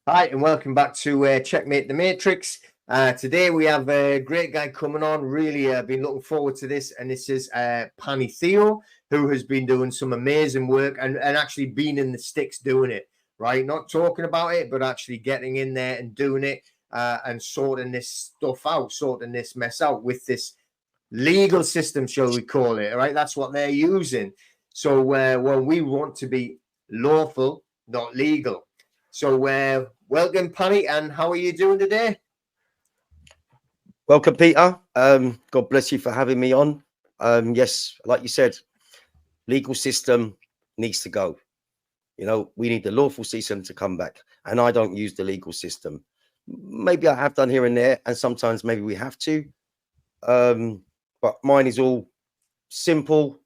Hi, and welcome back to Checkmate the Matrix. Today we have a great guy coming on. Really been looking forward to this. And this is Pany Theo, who has been doing some amazing work and actually been in the sticks doing it, right? Not talking about it, but actually getting in there and doing it and sorting this stuff out, sorting this mess out with this legal system, shall we call it, right? That's what they're using. So well, we want to be lawful, not legal. So welcome, Pany, and how are you doing today? Welcome, Peter. God bless you for having me on. Yes, like you said, legal system needs to go. You know, we need the lawful system to come back. And I don't use the legal system. Maybe I have done here and there, and sometimes maybe we have to. But mine is all simple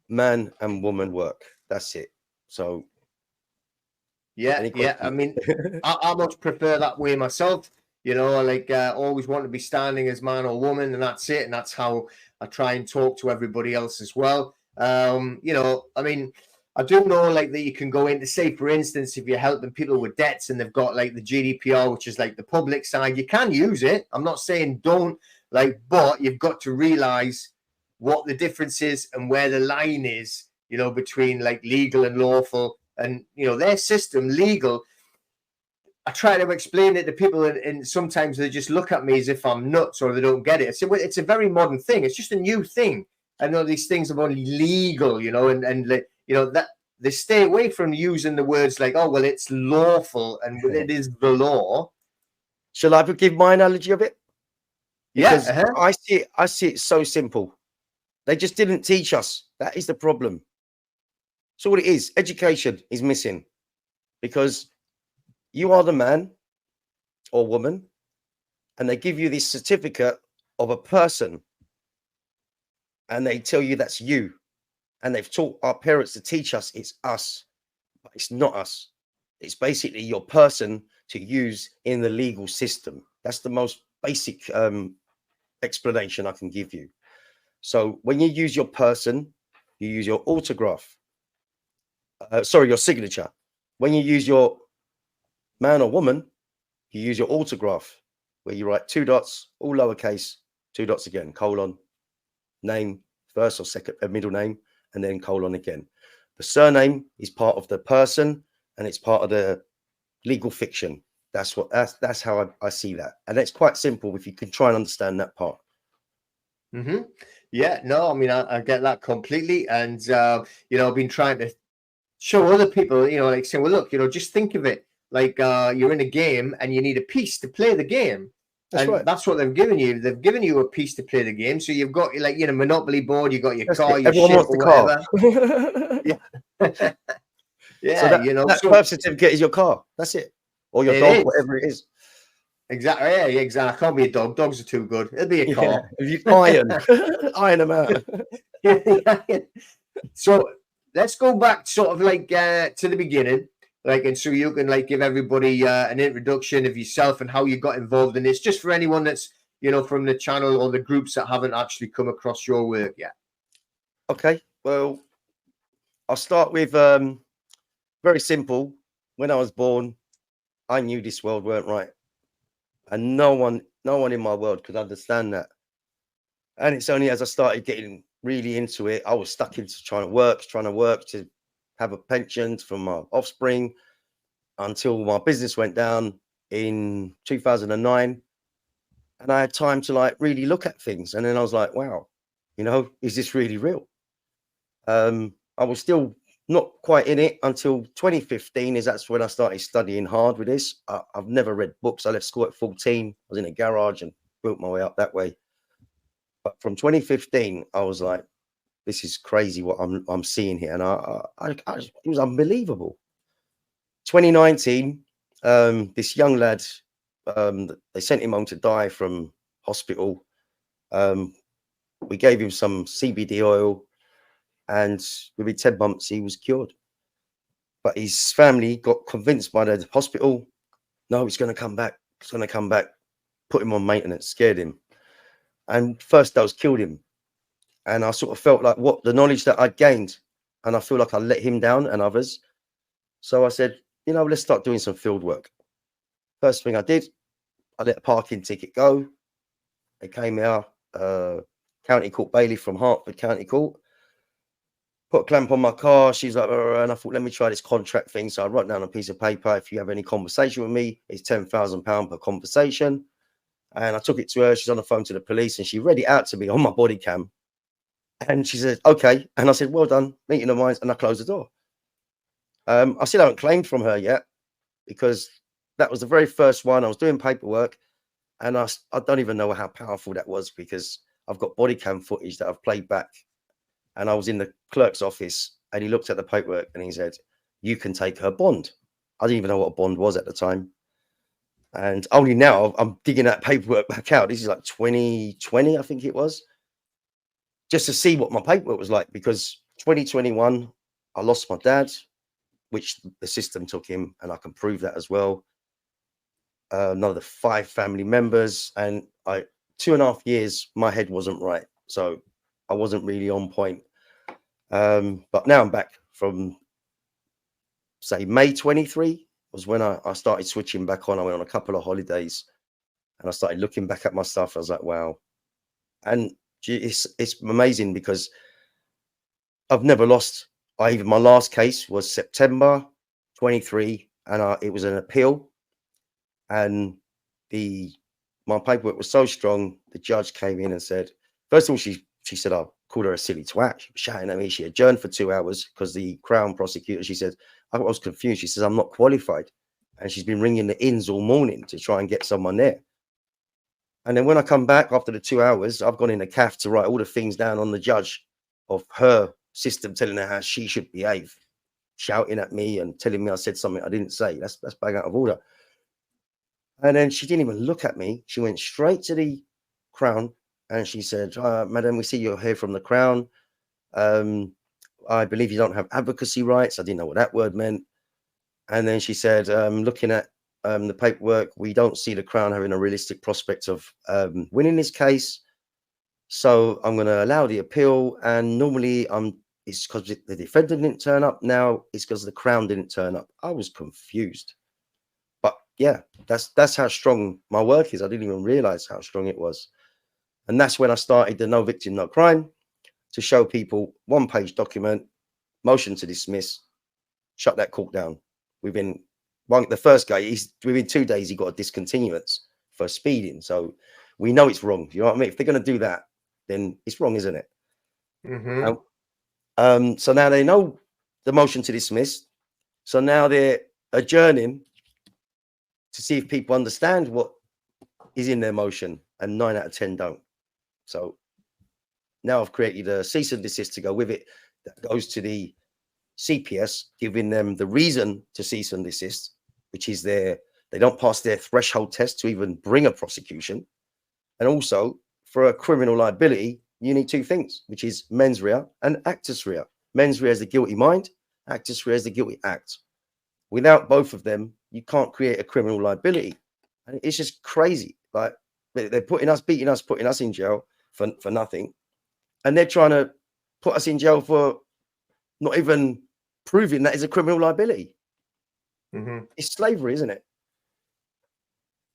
man and woman work. That's it. So Yeah. I mean, I much prefer that way myself. You know, like always want to be standing as man or woman, and that's it. And that's how I try and talk to everybody else as well. You know, I mean, I do know like that you can go into, say, for instance, if you're helping people with debts and they've got like the GDPR, which is like the public side, you can use it. I'm not saying don't, like, but you've got to realize what the difference is and where the line is, you know, between like legal and lawful. And, you know, their system, legal, I try to explain it to people, and sometimes they just look at me as if I'm nuts or they don't get it. I say, well, it's a very modern thing. It's just a new thing. I know these things are only legal, you know, and you know, that they stay away from using the words like, oh, well, it's lawful and it is the law. shall I give my analogy of it? Because Yeah. I see it so simple. They just didn't teach us. That is the problem. So what it is, education is missing, because you are the man or woman, and they give you this certificate of a person, and they tell you that's you. And they've taught our parents to teach us it's us, but it's not us. It's basically your person to use in the legal system. That's the most basic explanation I can give you. So when you use your person, you use your autograph. Your signature. When you use your man or woman, you use your autograph, where you write 2 dots, all lowercase, 2 dots again, colon, name, first or second, middle name, and then colon again. The surname is part of the person, and it's part of the legal fiction. That's how I see that, and it's quite simple if you can try and understand that part. Yeah, no, I mean, I get that completely. And, you know, I've been trying to show other people, you know, like saying, well, look, you know, just think of it like you're in a game and you need a piece to play the game. That's And right. that's what they've given you. They've given you a piece to play the game. So you've got like, you know, Monopoly board, you've got your That's car, it. your Everyone ship wants or the car. whatever. Yeah. So Yeah, you know, that so birth certificate is your car. That's it. Or your it dog, is. whatever it is. Exactly. Yeah, exactly. I can't be a dog. Dogs are too good. It'll be a Yeah. car. If you iron, iron them out. So let's go back sort of like to the beginning, like, and so you can like give everybody an introduction of yourself and how you got involved in this, just for anyone that's, you know, from the channel or the groups that haven't actually come across your work yet. Okay. Well, I'll start with very simple. When I was born, I knew this world weren't right, and no one in my world could understand that. And it's only as I started getting really into it, I was stuck into trying to work to have a pension from my offspring, until my business went down in 2009, and I had time to like really look at things. And then I was like, wow, you know, is this really real? I was still not quite in it until 2015. That's when I started studying hard with this. I've never read books. I left school at 14. I was in a garage and built my way up that way. But from 2015, I was like, this is crazy what I'm seeing here. And it was unbelievable. 2019, this young lad, they sent him home to die from hospital. We gave him some CBD oil, and within 10 months, he was cured. But his family got convinced by the hospital, no, he's going to come back. He's going to come back. Put him on maintenance, scared him. And first dose killed him. And I sort of felt like what the knowledge that I gained, and I feel like I let him down and others. So I said, you know, let's start doing some field work. First thing I did, I let a parking ticket go. They came out, County Court bailiff from Hertford County Court. Put a clamp on my car. She's like, and I thought, let me try this contract thing. So I wrote down a piece of paper. If you have any conversation with me, it's £10,000 per conversation. And I took it to her. She's on the phone to the police, and she read it out to me on my body cam. And she said, okay. And I said, well done, meeting of minds. And I closed the door. I still haven't claimed from her yet, because that was the very first one. I was doing paperwork, and I don't even know how powerful that was, because I've got body cam footage that I've played back. And I was in the clerk's office, and he looked at the paperwork and he said, you can take her bond. I didn't even know what a bond was at the time. And only now I'm digging that paperwork back out. This is like 2020, I think it was, just to see what my paperwork was like, because 2021, I lost my dad, which the system took him, and I can prove that as well. Another 5 family members, and 2.5 years, my head wasn't right. So I wasn't really on point. But now I'm back from, say, May 23 was when I started switching back on. I went on a couple of holidays, and I started looking back at my stuff. I was like, wow. And it's amazing, because I've never lost. My last case was September 23, and it was an appeal. And my paperwork was so strong, the judge came in and said, first of all, she said, I called her a silly twat. She was shouting at me. She adjourned for 2 hours because the Crown prosecutor, she said, I was confused. She says, I'm not qualified. And she's been ringing the inns all morning to try and get someone there. And then when I come back after the 2 hours, I've gone in the CAF to write all the things down on the judge of her system, telling her how she should behave, shouting at me and telling me I said something I didn't say. That's bang out of order. And then she didn't even look at me. She went straight to the Crown, and she said, Madam, we see you're here from the Crown. I believe you don't have advocacy rights. I didn't know what that word meant. And then she said, looking at the paperwork, we don't see the Crown having a realistic prospect of winning this case. So I'm going to allow the appeal. And normally it's because the defendant didn't turn up. Now it's because the Crown didn't turn up. I was confused. But yeah, that's how strong my work is. I didn't even realize how strong it was. And that's when I started the No Victim, No Crime, to show people 1-page document, motion to dismiss, shut that court down. The first guy, within 2 days, he got a discontinuance for speeding. So we know it's wrong. You know what I mean? If they're going to do that, then it's wrong, isn't it? Mm-hmm. So now they know the motion to dismiss. So now they're adjourning to see if people understand what is in their motion, and 9 out of 10 don't. So now I've created a cease and desist to go with it that goes to the CPS, giving them the reason to cease and desist, which is they don't pass their threshold test to even bring a prosecution. And also, for a criminal liability, you need 2 things, which is mens rea and actus rea. Mens rea is the guilty mind, actus rea is the guilty act. Without both of them, you can't create a criminal liability. And it's just crazy. Like, they're putting us in jail for nothing. And they're trying to put us in jail for not even proving that is a criminal liability. Mm-hmm. It's slavery, isn't it?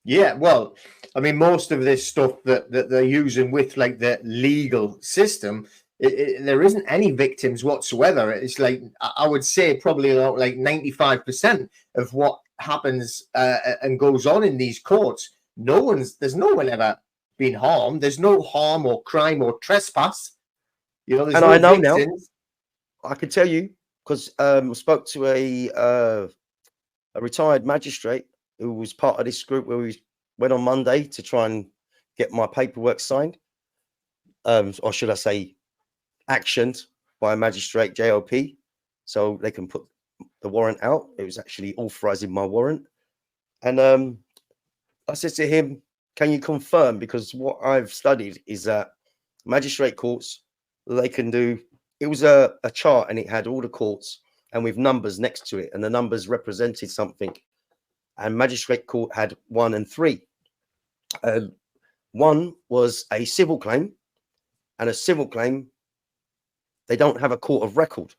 Yeah, well, I mean, most of this stuff that they're using with like the legal system, there isn't any victims whatsoever. It's like, I would say probably like 95% of what happens and goes on in these courts, there's no one ever been harmed. There's no harm or crime or trespass. You know, there's and no I know victims. now, I can tell you, because I spoke to a retired magistrate who was part of this group where we went on Monday to try and get my paperwork signed, or should I say actioned by a magistrate, JOP, so they can put the warrant out. It was actually authorizing my warrant. And I said to him, can you confirm, because what I've studied is that magistrate courts, they can do, it was a chart, and it had all the courts and with numbers next to it, and the numbers represented something. And magistrate court had 1 and 3. 1 was a civil claim, and a civil claim, they don't have a court of record.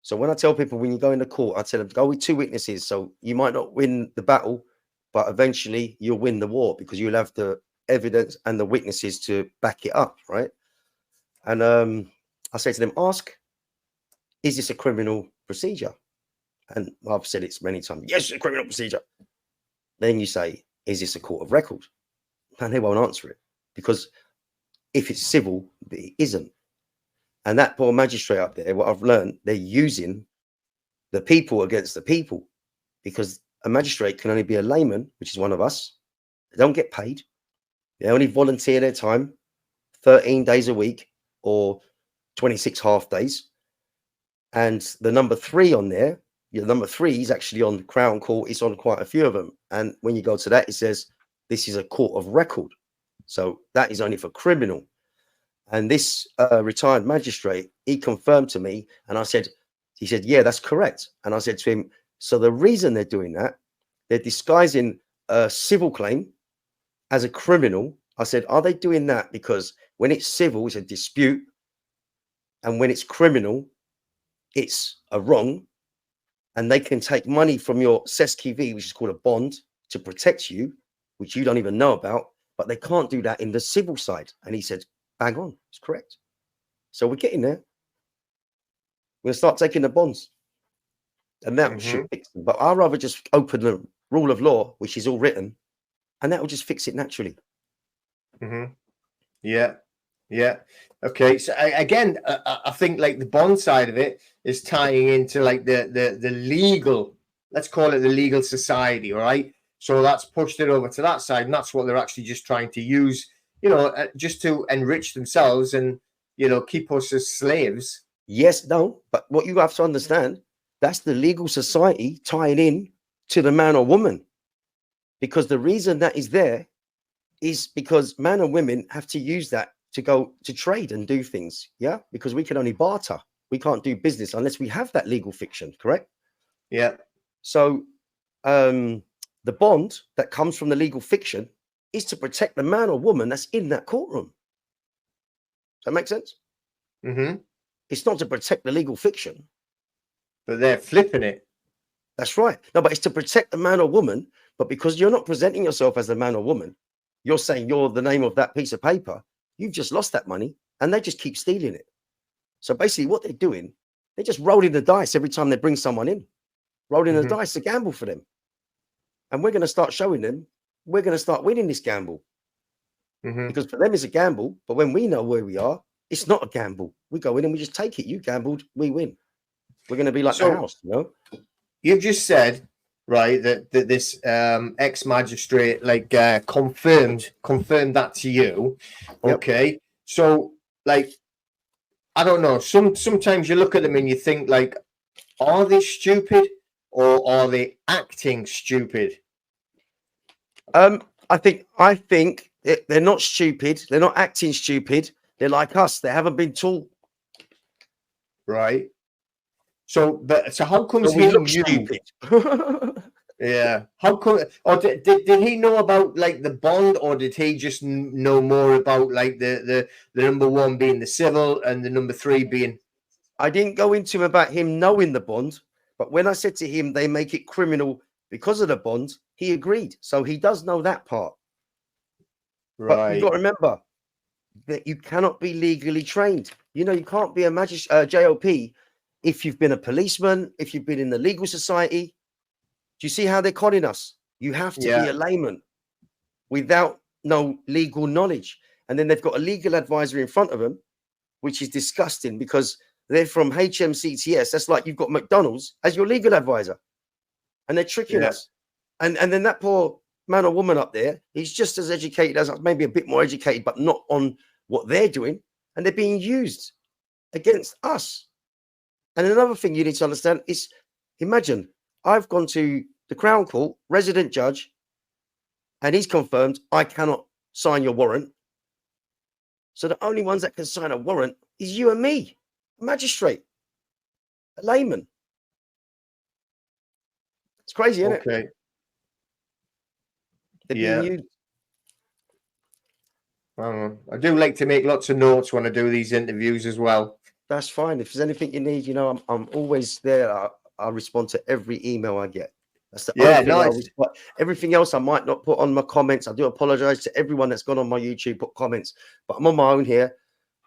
So when I tell people, when you go into court, I tell them go with 2 witnesses. So you might not win the battle, but eventually you'll win the war because you'll have the evidence and the witnesses to back it up, right? And I say to them, ask, is this a criminal procedure? And I've said it many times, yes, it's a criminal procedure. Then you say, is this a court of record? And they won't answer it because if it's civil, it isn't. And that poor magistrate up there, what I've learned, they're using the people against the people because a magistrate can only be a layman, which is one of us. They don't get paid. They only volunteer their time 13 days a week or 26 half days. And the number 3 on there, number 3 is actually on Crown Court. It's on quite a few of them. And when you go to that, it says this is a court of record. So that is only for criminal. And this retired magistrate, he confirmed to me, and he said, yeah, that's correct. And I said to him, so the reason they're doing that, they're disguising a civil claim as a criminal. I said, are they doing that because when it's civil, it's a dispute, and when it's criminal, it's a wrong, and they can take money from your SESKV, which is called a bond, to protect you, which you don't even know about, but they can't do that in the civil side. And he said, bang on, it's correct. So we're getting there. We're going to start taking the bonds. And that should fix them. But I'd rather just open the rule of law, which is all written, and that will just fix it naturally. Yeah. Yeah. Okay. So again, I think like the bond side of it is tying into like the legal, let's call it the legal society. All right. So that's pushed it over to that side. And that's what they're actually just trying to use, just to enrich themselves and, keep us as slaves. Yes, no. But what you have to understand, that's the legal society tying in to the man or woman. Because the reason that is there is because man and women have to use that to go to trade and do things. Yeah. Because we can only barter. We can't do business unless we have that legal fiction. Correct. Yeah. So the bond that comes from the legal fiction is to protect the man or woman that's in that courtroom. Does that make sense? It's not to protect the legal fiction. But they're flipping it. That's right. No, but it's to protect the man or woman. But because you're not presenting yourself as the man or woman, you're saying you're the name of that piece of paper. You've just lost that money and they just keep stealing it. So basically what they're doing, they're just rolling the dice every time they bring someone in. Rolling the dice to gamble for them. And we're going to start showing them, we're going to start winning this gamble. Because for them it's a gamble. But when we know where we are, it's not a gamble. We go in and we just take it. You gambled, we win. We're going to be like the house, You've just said, right, that this ex-magistrate confirmed that to you. Okay. Yep. So like, I don't know. Sometimes you look at them and you think like, are they stupid or are they acting stupid? I think they're not stupid. They're not acting stupid. They're like us. They haven't been taught. Right. So how comes he looks stupid? Yeah. How come? Or did he know about like the bond, or did he just know more about like the number 1 being the civil and the number 3 being? I didn't go into him about him knowing the bond, but when I said to him they make it criminal because of the bond, he agreed. So he does know that part. Right. But you've got to remember that you cannot be legally trained. You can't be a JOP if you've been a policeman, if you've been in the legal society. Do you see how they're conning us? You have to be a layman without no legal knowledge. And then they've got a legal advisor in front of them, which is disgusting because they're from HMCTS. That's like you've got McDonald's as your legal advisor. And they're tricking us. And then that poor man or woman up there, he's just as educated as us, maybe a bit more educated, but not on what they're doing. And they're being used against us. And another thing you need to understand is, imagine, I've gone to the Crown Court, resident judge, and he's confirmed I cannot sign your warrant. So the only ones that can sign a warrant is you and me, a magistrate, a layman. It's crazy, isn't it? They're being used. I do like to make lots of notes when I do these interviews as well. That's fine. If there's anything you need, I'm always there. I respond to every email I get. That's the Yeah, only thing I nice. always put. Everything else I might not put on my comments. I do apologize to everyone that's gone on my YouTube, put comments, but I'm on my own here.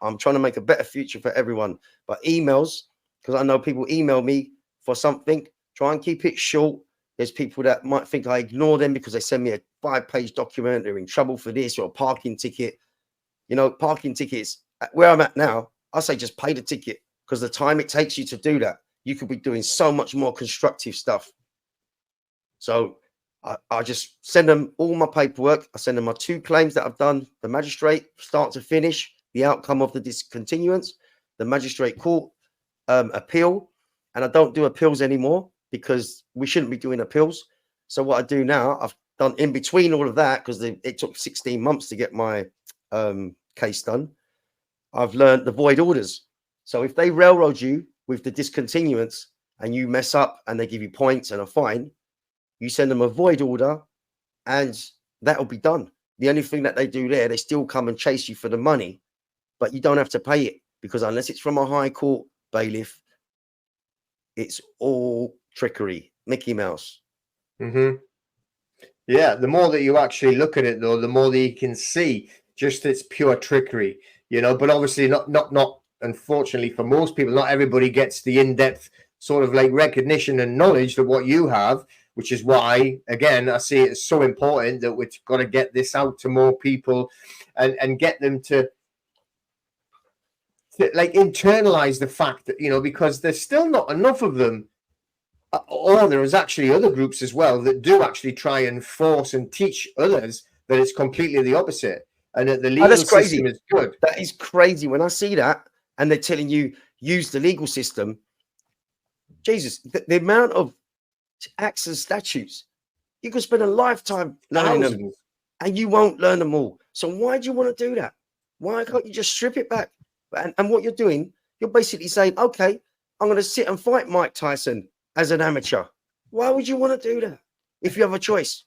I'm trying to make a better future for everyone. But emails, because I know people email me for something, try and keep it short. There's people that might think I ignore them because they send me a 5-page document. They're in trouble for this or a parking ticket. You know, parking tickets, where I'm at now, I say just pay the ticket because the time it takes you to do that, you could be doing so much more constructive stuff. So I just send them all my paperwork. I send them my 2 claims that I've done, the magistrate, start to finish, the outcome of the discontinuance, the magistrate court appeal. And I don't do appeals anymore because we shouldn't be doing appeals. So what I do now, I've done in between all of that, because it took 16 months to get my case done. I've learned the void orders. So if they railroad you with the discontinuance and you mess up and they give you points and a fine, you send them a void order and that'll be done. The only thing that they do there, they still come and chase you for the money, but you don't have to pay it, because unless it's from a high court bailiff, it's all trickery, Mickey Mouse. Mm-hmm. Yeah, the more that you actually look at it, though, the more that you can see just it's pure trickery, you know. But obviously, not. Unfortunately, for most people, not everybody gets the in-depth sort of like recognition and knowledge of what you have, which is why, again, I see it as so important that we've got to get this out to more people and get them to like internalize the fact that, you know, because there's still not enough of them. Or there is actually other groups as well that do actually try and force and teach others that it's completely the opposite and that the legal system is good. That is crazy. When I see that and they're telling you use the legal system, Jesus, the amount of acts and statutes, you could spend a lifetime learning them and you won't learn them all. So why do you want to do that? Why can't you just strip it back? And what you're doing, you're basically saying, okay, I'm going to sit and fight Mike Tyson as an amateur. Why would you want to do that if you have a choice?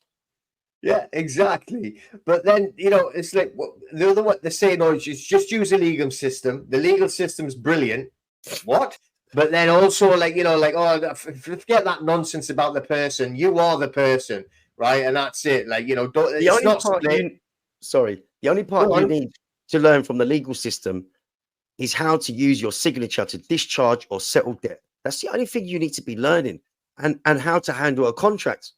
Yeah, exactly. But then, you know, it's like the other what they're saying, oh, just use the legal system. The legal system's brilliant. What? But then also, like, you know, like, oh, forget that nonsense about the person. You are the person, right? And that's it. Like, you know, The only part you need to learn from the legal system is how to use your signature to discharge or settle debt. That's the only thing you need to be learning, and how to handle a contract.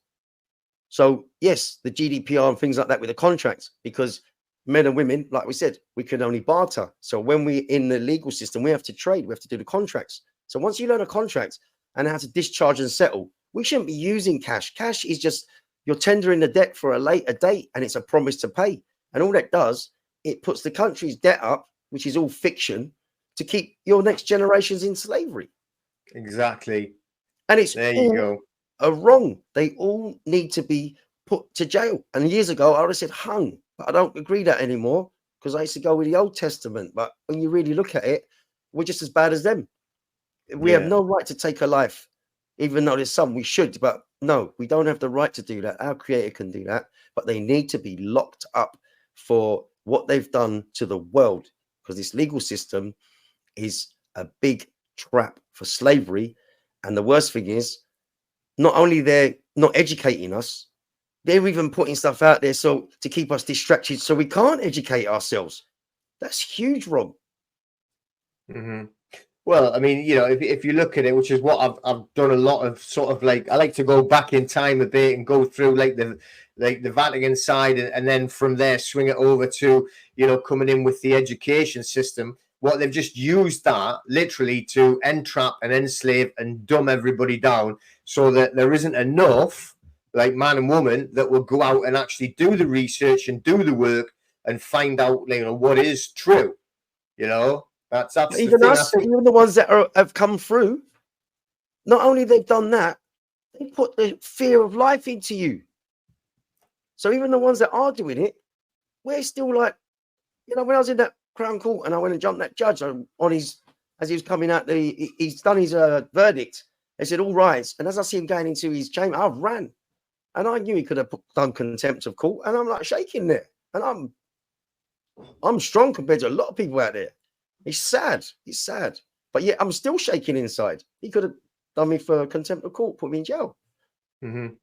So yes, the GDPR and things like that with the contracts, because men and women, like we said, we can only barter. So when we in the legal system, we have to trade, we have to do the contracts. So once you learn a contract and how to discharge and settle, we shouldn't be using cash. Cash is just you're tendering the debt for a later date, and it's a promise to pay. And all that does, it puts the country's debt up, which is all fiction, to keep your next generations in slavery. Exactly. And it's there you go. Wrong. They all need to be put to jail. And years ago, I would have said hung, but I don't agree that anymore, because I used to go with the Old Testament. But when you really look at it, we're just as bad as them. We have no right to take a life, even though there's some we should. But no, we don't have the right to do that. Our Creator can do that, but they need to be locked up for what they've done to the world, because this legal system is a big trap for slavery. And the worst thing is, not only they're not educating us, they're even putting stuff out there so to keep us distracted so we can't educate ourselves. That's huge, Rob. Mm-hmm. Well, I mean, you know, if you look at it, which is what I've done a lot of, sort of like, I like to go back in time a bit and go through like the Vatican side, and then from there swing it over to, you know, coming in with the education system. What they've just used that literally to entrap and enslave and dumb everybody down, so that there isn't enough like man and woman that will go out and actually do the research and do the work and find out, you know, what is true. You know. That's even the us, even the ones that have come through. Not only they've done that, they put the fear of life into you. So even the ones that are doing it, we're still like, you know, when I was in that Crown Court and I went and jumped that judge on his, as he was coming out, he's done his verdict. They said, all rise. And as I see him going into his chamber, I ran. And I knew he could have done contempt of court. And I'm like shaking there. And I'm strong compared to a lot of people out there. It's sad. It's sad. But yet I'm still shaking inside. He could have done me for contempt of court, put me in jail. Mm-hmm.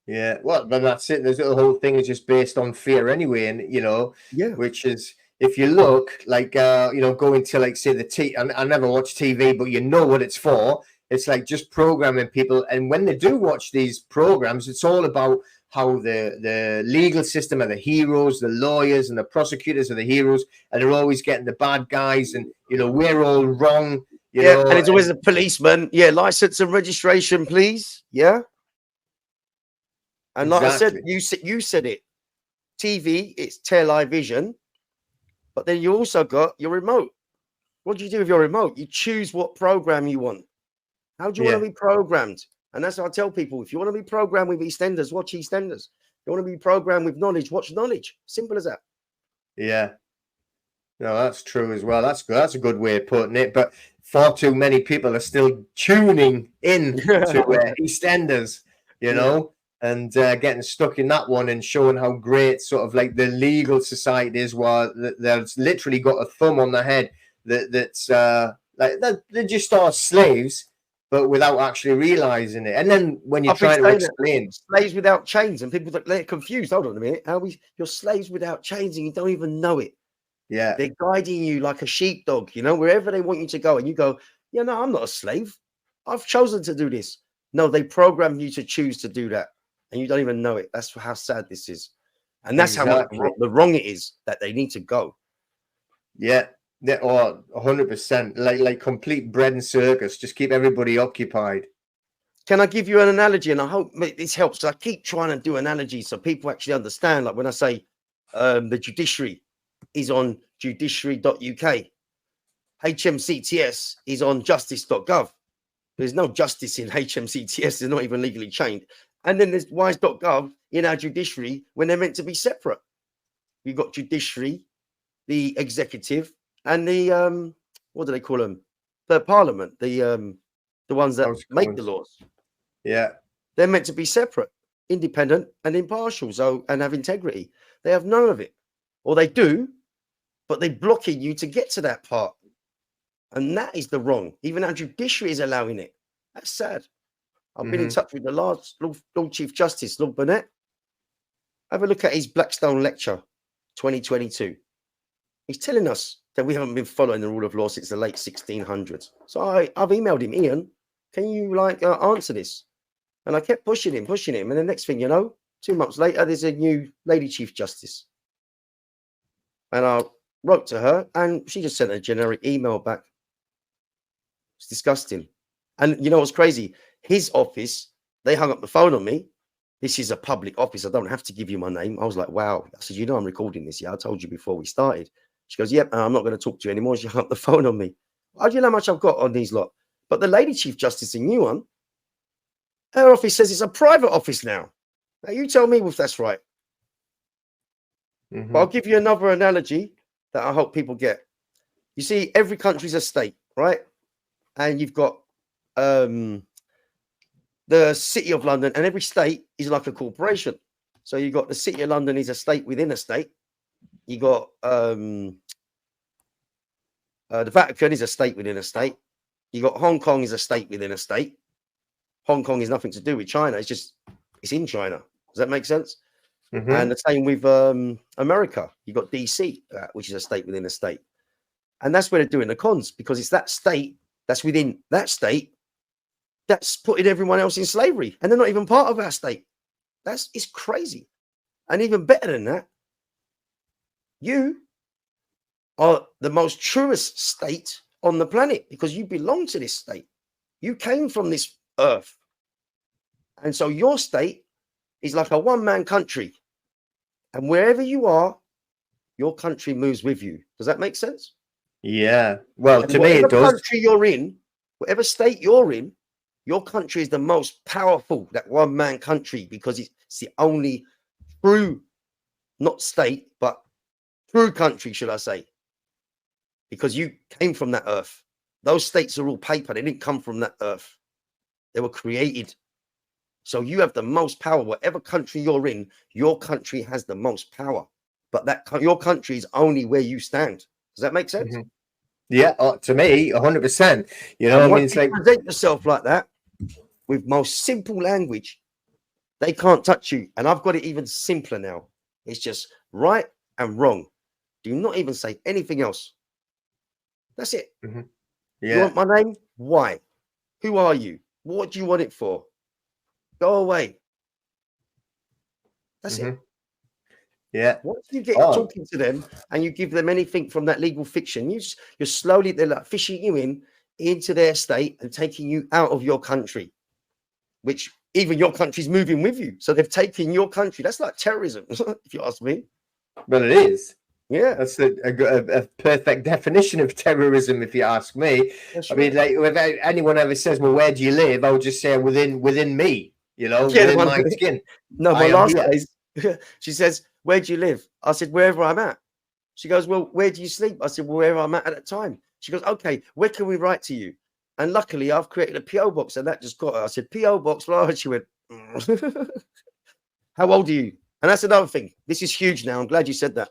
Yeah, well, then that's it. There's the whole thing is just based on fear anyway, and Yeah. which is if you look like going to like say the T. I never watch TV, but you know what it's for. It's like just programming people, and when they do watch these programs, it's all about how the legal system are the heroes, the lawyers and the prosecutors are the heroes, and they're always getting the bad guys, and we're all wrong. Yeah, and it's always a policeman. Yeah, license and registration, please. Yeah. And like I said, you said it. TV, it's television, but then you also got your remote. What do you do with your remote? You choose what program you want. How do you want to be programmed? And that's what I tell people. If you want to be programmed with EastEnders, watch EastEnders. If you want to be programmed with knowledge, watch knowledge. Simple as that. Yeah. No, that's true as well. That's good. That's a good way of putting it. But far too many people are still tuning in to EastEnders, and getting stuck in that one and showing how great sort of like the legal society is, while they've literally got a thumb on their head that's like they just are slaves, but without actually realizing it. And then when you're trying to explain slaves without chains, and people they're confused. Hold on a minute. You're slaves without chains and you don't even know it. Yeah. They're guiding you like a sheepdog, wherever they want you to go. And you go, yeah, no, I'm not a slave. I've chosen to do this. No, they program you to choose to do that. And you don't even know it. That's how sad this is. And that's how much the wrong it is that they need to go. Yeah. Or 100%. Like complete bread and circus. Just keep everybody occupied. Can I give you an analogy? And I hope this helps. I keep trying to do analogies so people actually understand. Like when I say the judiciary is on judiciary.uk. HMCTS is on justice.gov. There's no justice in HMCTS. They're not even legally chained. And then there's wise.gov in our judiciary when they're meant to be separate. You've got judiciary, the executive, and the what do they call them? The parliament, the ones that make the laws. Yeah. They're meant to be separate, independent, and impartial, and have integrity. They have none of it. Or they do, but they're blocking you to get to that part. And that is the wrong. Even our judiciary is allowing it. That's sad. I've been in touch with the last Lord Chief Justice, Lord Burnett. Have a look at his Blackstone lecture, 2022. He's telling us that we haven't been following the rule of law since the late 1600s. So I've emailed him, Ian, can you answer this? And I kept pushing him. And the next thing you know, 2 months later, there's a new Lady Chief Justice. And I wrote to her and she just sent a generic email back. It's disgusting. And you know what's crazy? His office, they hung up the phone on me. This is a public office. I don't have to give you my name. I was like, wow. I said, I'm recording this. Yeah, I told you before we started. She goes, yep, I'm not going to talk to you anymore. She hung up the phone on me. How do you know how much I've got on these lot? But the Lady Chief Justice, a new one, her office says it's a private office now. Now, you tell me if that's right. But I'll give you another analogy that I hope people get. You see, every country's a state, right? And you've got the City of London, and every state is like a corporation. So you've got the City of London is a state within a state. You got the Vatican is a state within a state. You got Hong Kong is a state within a state. Hong Kong is nothing to do with China. It's in China. Does that make sense? And the same with America. You got DC, which is a state within a state. And that's where they're doing the cons, because it's that state that's within that state that's putting everyone else in slavery. And they're not even part of our state. It's crazy. And even better than that, you are the most truest state on the planet because you belong to this state. You came from this earth. And so your state is like a one-man country. And wherever you are, your country moves with you. Does that make sense? Yeah. Well, and to me, it does. Country you're in, whatever state you're in, your country is the most powerful, that one-man country, because it's the only true, not state, but true country, should I say. Because you came from that earth. Those states are all paper. They didn't come from that earth. They were created. So you have the most power. Whatever country you're in, your country has the most power. But your country is only where you stand. Does that make sense? Yeah, to me, 100%. You know, I mean, it's like present yourself like that with most simple language. They can't touch you. And I've got it even simpler now. It's just right and wrong. Do not even say anything else. That's it. Mm-hmm. You Yeah. want my name? Why? Who are you? What do you want it for? Go away. That's Mm-hmm. it. Yeah. Once you get Oh, talking to them and you give them anything from that legal fiction, you're slowly, they're like fishing you into their state and taking you out of your country, which even your country's moving with you. So they've taken your country. That's like terrorism, if you ask me. well, it is. Yeah. That's a perfect definition of terrorism, if you ask me. That's I mean, right. like, if anyone ever says, "Well, where do you live?" I would just say, "Within me." You know, Yeah, the within one, my skin. no, I my am last here. case, she says, "Where do you live?" I said, "Wherever I'm at." She goes, "Well, where do you sleep?" I said, "Well, wherever I'm at that time." She goes, "Okay, where can we write to you?" And luckily, I've created a PO box, and that just got her. I said, "PO box," blah. And she went, "How old are you?" And that's another thing. This is huge now. I'm glad you said that.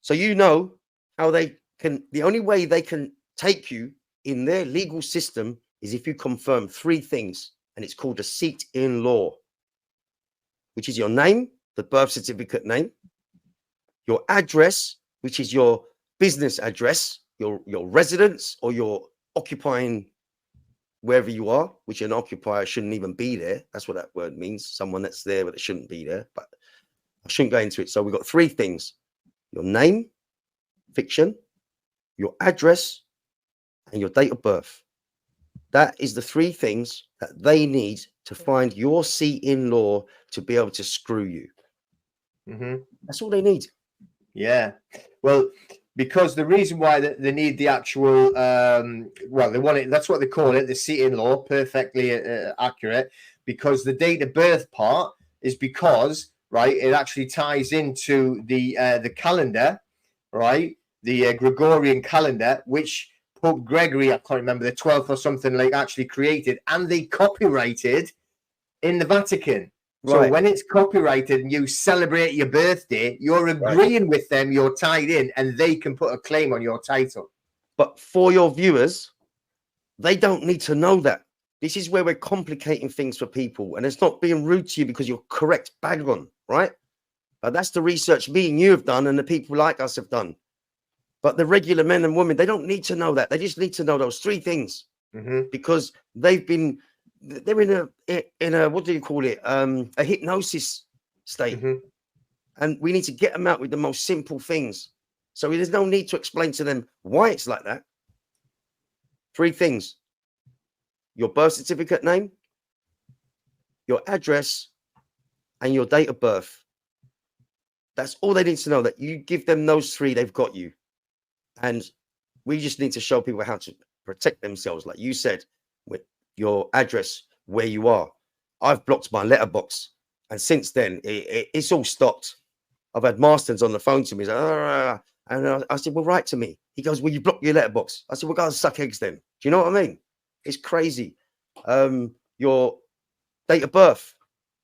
So you know how they can. The only way they can take you in their legal system is if you confirm 3 things, and it's called a seat in law, which is your name, the birth certificate name, your address, which is your business address, your residence, or your occupying wherever you are, which an occupier shouldn't even be there. That's what that word means. Someone that's there, but it shouldn't be there. But I shouldn't go into it. So we've got 3 things: your name, fiction, your address, and your date of birth. That is the 3 things that they need to find your seat in law to be able to screw you. Mm-hmm. That's all they need. Yeah. Well, because the reason why they need the actual, well, they want it. That's what they call it, the seat in law. Perfectly accurate. Because the date of birth part is because, right, it actually ties into the calendar, right, the Gregorian calendar, which Pope Gregory, I can't remember, the 12th or something, like, actually created, and they copyrighted in the Vatican. So Right. when it's copyrighted and you celebrate your birthday, you're agreeing with them, you're tied in, and they can put a claim on your title. But for your viewers, they don't need to know that. This is where we're complicating things for people, and it's not being rude to you because you're correct, bang on, right? But that's the research me and you have done, and the people like us have done. But the regular men and women, they don't need to know that. They just need to know those 3 things, because they're in a what do you call it? A hypnosis state, and we need to get them out with the most simple things. So there's no need to explain to them why it's like that. 3 things: your birth certificate name, your address, and your date of birth. That's all they need to know. That you give them those 3, they've got you. And we just need to show people how to protect themselves, like you said, with your address, where you are. I've blocked my letterbox, and since then it's all stopped. I've had Marston's on the phone to me, and I said, "Well, write to me." He goes, "Well, you blocked your letterbox." I said, "Well, go and suck eggs then." Do you know what I mean? It's crazy. Your date of birth.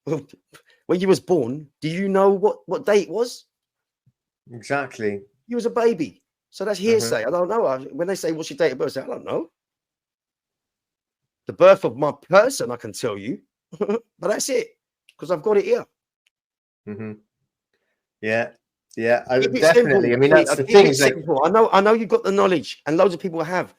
When you was born, do you know what date it was? Exactly. You was a baby. So that's hearsay. I don't know. When they say, "What's your date of birth?" I say, "I don't know." The birth of my person, I can tell you, but that's it, because I've got it here. Yeah. Yeah. Keep it Definitely. simple. I mean, that's the Keep thing. it Is like, simple. I know you've got the knowledge, and loads of people have,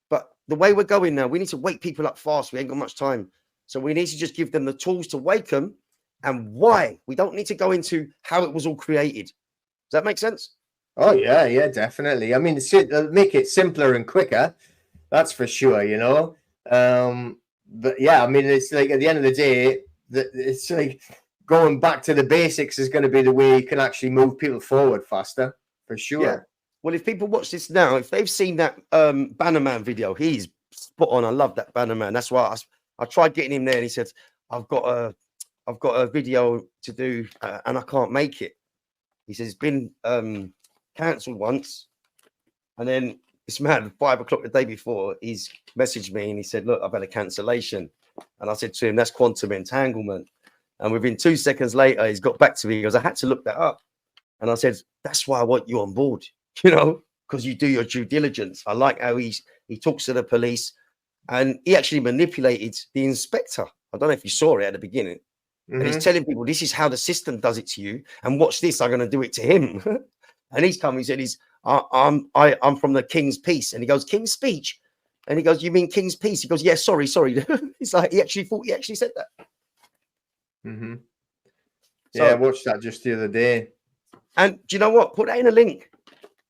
but the way we're going now, we need to wake people up fast. We ain't got much time, so we need to just give them the tools to wake them, and why. We don't need to go into how it was all created. Does that make sense? oh yeah, yeah, definitely. I mean, make it simpler and quicker. That's for sure. You know. But yeah, I mean, it's like at the end of the day, it's like going back to the basics is going to be the way you can actually move people forward faster, for sure. Yeah. Well, if people watch this now, if they've seen that Bannerman video, he's spot on. I love that Bannerman. That's why I tried getting him there, and he said, I've got a video to do, and I can't make it." He says it's been cancelled once, and then this man at 5 o'clock the day before, he's messaged me and he said, "Look, I've had a cancellation." And I said to him, "That's quantum entanglement." And within 2 seconds later, he's got back to me. He goes, "I had to look that up." And I said, "That's why I want you on board, because you do your due diligence." I like how he talks to the police, and he actually manipulated the inspector. I don't know if you saw it at the beginning. And he's telling people, this is how the system does it to you. And watch this, I'm going to do it to him. And he's come, he said, I'm from the King's Peace. And he goes, King's Speech? And he goes, you mean King's Peace? He goes, yeah, sorry. It's like, he actually thought he actually said that. So, yeah, I watched that just the other day. And do you know what? Put that in a link.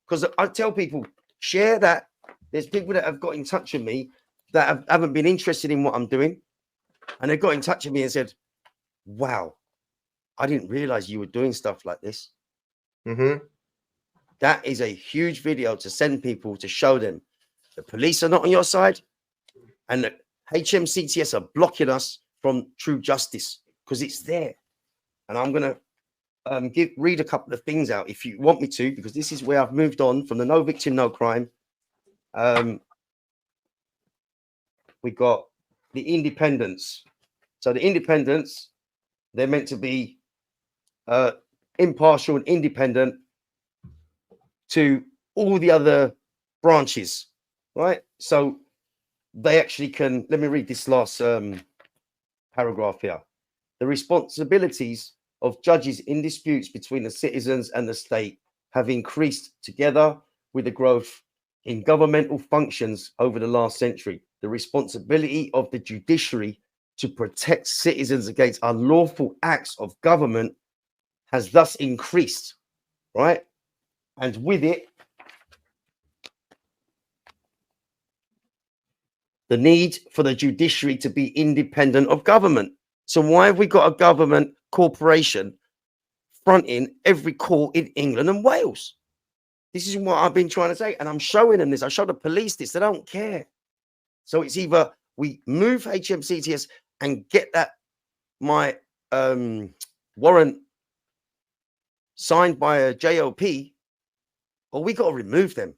Because I tell people, share that. There's people that have got in touch with me that haven't been interested in what I'm doing. And they got in touch with me and said, wow, I didn't realize you were doing stuff like this. That is a huge video to send people, to show them the police are not on your side and the HMCTS are blocking us from true justice, because it's there. And I'm going to read a couple of things out if you want me to, because this is where I've moved on from the no victim, no crime. We got the independents. So the independents, they're meant to be impartial and independent to all the other branches, right? So they actually can, let me read this last paragraph here. The responsibilities of judges in disputes between the citizens and the state have increased together with the growth in governmental functions over the last century. The responsibility of the judiciary to protect citizens against unlawful acts of government has thus increased, right? And with it, the need for the judiciary to be independent of government. So why have we got a government corporation fronting every court in England and Wales? This is what I've been trying to say. And I'm showing them this. I show the police this. They don't care. So it's either we move HMCTS and get that my warrant signed by a JOP, or we got to remove them,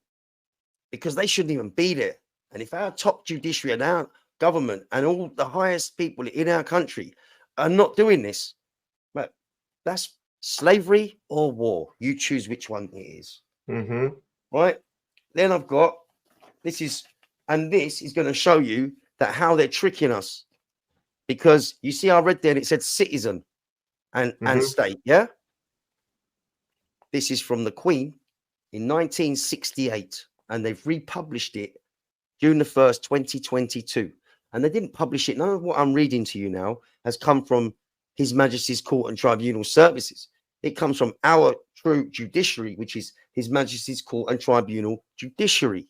because they shouldn't even be there. And if our top judiciary and our government and all the highest people in our country are not doing this, but that's slavery or war. You choose which one it is. Right? Then I've got, this is going to show you that how they're tricking us. Because you see, I read there and it said citizen and state, yeah? This is from the Queen in 1968, and they've republished it June the 1st, 2022. And they didn't publish it. None of what I'm reading to you now has come from His Majesty's Court and Tribunal Services. It comes from our true judiciary, which is His Majesty's Court and Tribunal Judiciary.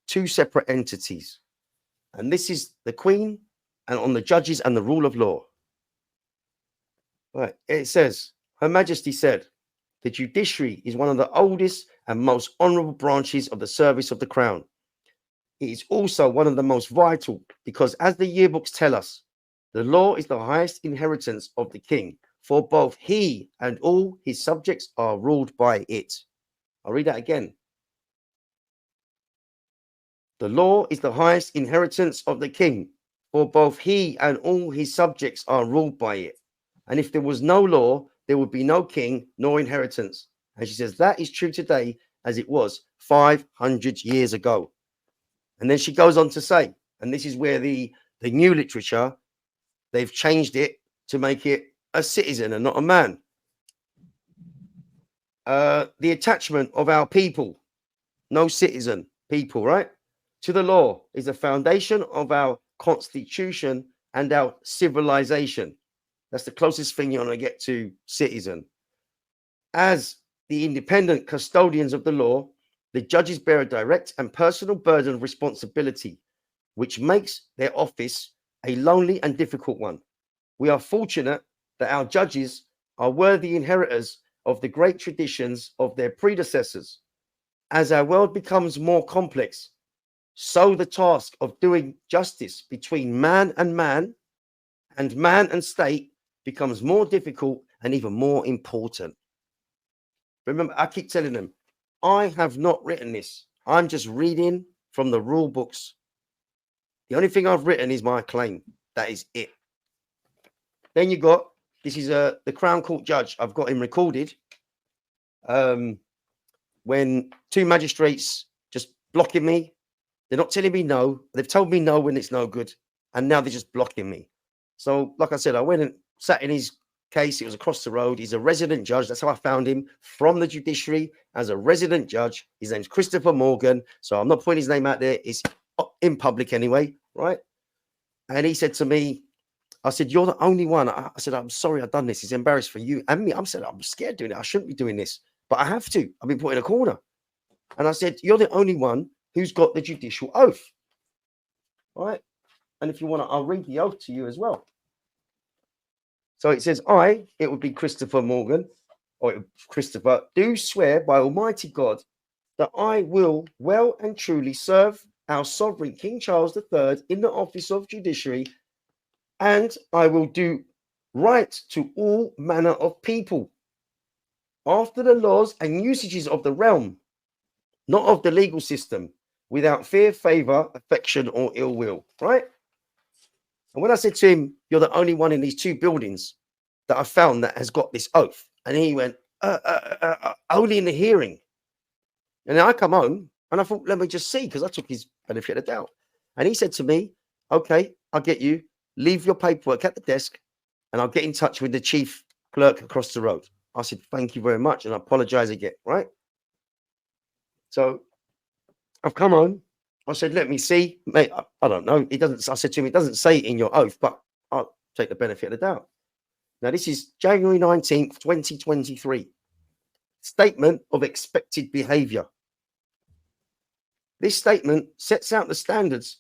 Two separate entities. And this is the Queen and on the judges and the rule of law. Right. It says, Her Majesty said, the judiciary is one of the oldest and most honourable branches of the service of the Crown. It is also one of the most vital because, as the yearbooks tell us, the law is the highest inheritance of the King, for both he and all his subjects are ruled by it. I'll read that again. The law is the highest inheritance of the King, for both he and all his subjects are ruled by it. And if there was no law, there would be no king nor inheritance. And she says that is true today as it was 500 years ago. And then she goes on to say, and this is where the new literature, they've changed it to make it a citizen and not a man. The attachment of our people, no citizen, people, right, to the law is the foundation of our constitution and our civilization. That's the closest thing you're going to get to citizen. As the independent custodians of the law, the judges bear a direct and personal burden of responsibility, which makes their office a lonely and difficult one. We are fortunate that our judges are worthy inheritors of the great traditions of their predecessors. As our world becomes more complex, so the task of doing justice between man and state becomes more difficult and even more important. Remember, I keep telling them, I have not written this. I'm just reading from the rule books. The only thing I've written is my claim. That is it. Then you got, this is the Crown Court judge. I've got him recorded. When two magistrates just blocking me, they're not telling me no. They've told me no when it's no good. And now they're just blocking me. So, like I said, I went and sat in his case. It was across the road. He's a resident judge. That's how I found him, from the judiciary as a resident judge. His name's Christopher Morgan. So I'm not putting his name out there. It's in public anyway, right? And he said to me, I said, you're the only one. I said, I'm sorry I've done this. It's embarrassed for you and me. I said, I'm scared doing it. I shouldn't be doing this, but I have to. I've been put in a corner. And I said, you're the only one who's got the judicial oath, right? And if you want to, I'll read the oath to you as well. So it says, it would be Christopher Morgan, or Christopher, do swear by Almighty God that I will well and truly serve our sovereign King Charles III in the office of judiciary, and I will do right to all manner of people after the laws and usages of the realm, not of the legal system, without fear, favor, affection, or ill will, right? And when I said to him, you're the only one in these 2 buildings that I found that has got this oath, and he went, only in the hearing. And then I come home and I thought, let me just see, because I took his benefit of the doubt. And he said to me, okay, I'll get you. Leave your paperwork at the desk and I'll get in touch with the chief clerk across the road. I said, thank you very much. And I apologize again, right? So I've come home. I said, let me see. Mate, I don't know. It doesn't, I said to him, it doesn't say it in your oath, but I'll take the benefit of the doubt. Now, this is January 19th, 2023. Statement of expected behavior. This statement sets out the standards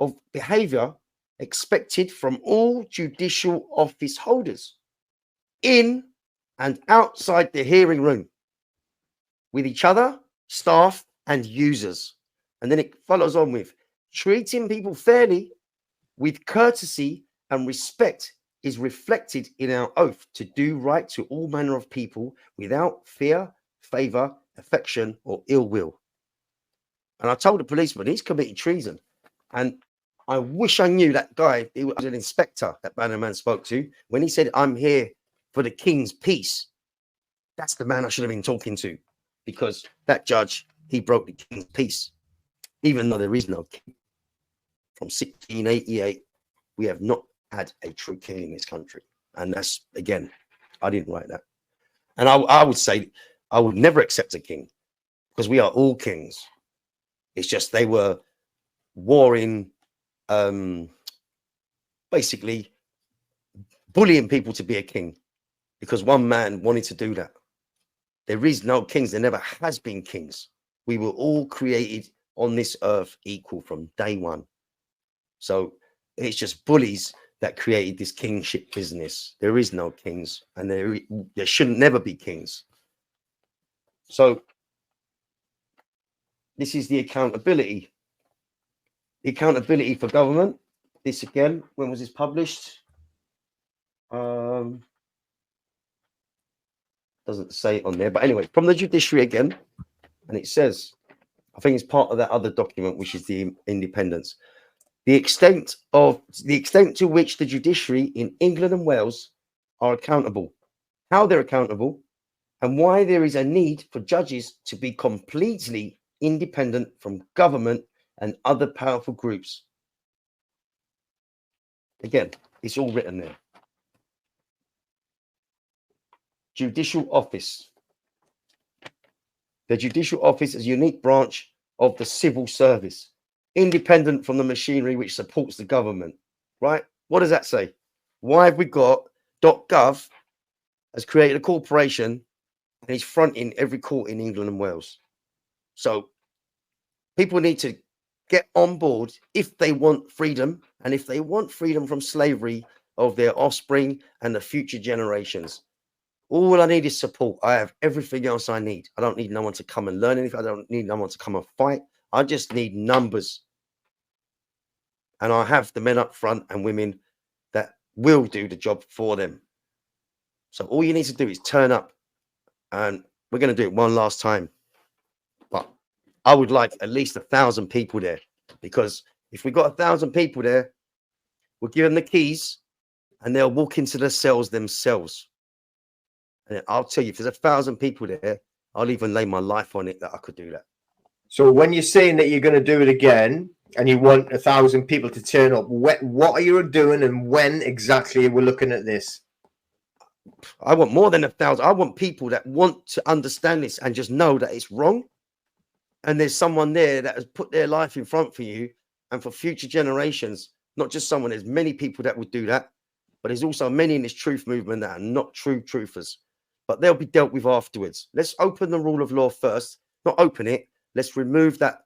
of behavior expected from all judicial office holders in and outside the hearing room, with each other, staff, and users. And then it follows on with treating people fairly, with courtesy and respect is reflected in our oath to do right to all manner of people without fear, favor, affection, or ill will. And I told the policeman he's committed treason. And I wish I knew that guy. He was an inspector that Bannerman spoke to. When he said, I'm here for the king's peace, that's the man I should have been talking to, because that judge, he broke the king's peace, even though there is no king. From 1688, we have not had a true king in this country. And that's, again, I didn't write that. And I would say I would never accept a king, because we are all kings. It's just they were warring, basically bullying people to be a king, because one man wanted to do that. There is no kings. There never has been kings. We were all created on this earth equal from day one. So it's just bullies that created this kingship business. There is no kings, and there shouldn't never be kings. So this is the accountability. The accountability for government. This again, when was this published? Doesn't say it on there, but anyway, from the judiciary again, and it says, I think it's part of that other document, which is the independence. The extent to which the judiciary in England and Wales are accountable, how they're accountable, and why there is a need for judges to be completely independent from government and other powerful groups. Again, it's all written there. Judicial office. The judicial office is a unique branch of the civil service, independent from the machinery which supports the government, right? What does that say? Why have we got .gov has created a corporation and he's fronting every court in England and Wales? So people need to get on board if they want freedom, and if they want freedom from slavery of their offspring and the future generations. All I need is support. I have everything else I need. I don't need no one to come and learn anything. I don't need no one to come and fight. I just need numbers. And I have the men up front and women that will do the job for them. So all you need to do is turn up, and we're going to do it one last time. But I would like at least 1,000 people there, because if we got 1,000 people there, we'll give them the keys and they'll walk into the cells themselves. And I'll tell you, if there's 1,000 people there, I'll even lay my life on it that I could do that. So when you're saying that you're going to do it again and you want 1,000 people to turn up, what are you doing and when exactly we're looking at this? I want more than 1,000. I want people that want to understand this and just know that it's wrong. And there's someone there that has put their life in front for you and for future generations. Not just someone, there's many people that would do that, but there's also many in this truth movement that are not true truthers, but they'll be dealt with afterwards. Let's open the rule of law first, not open it. Let's remove that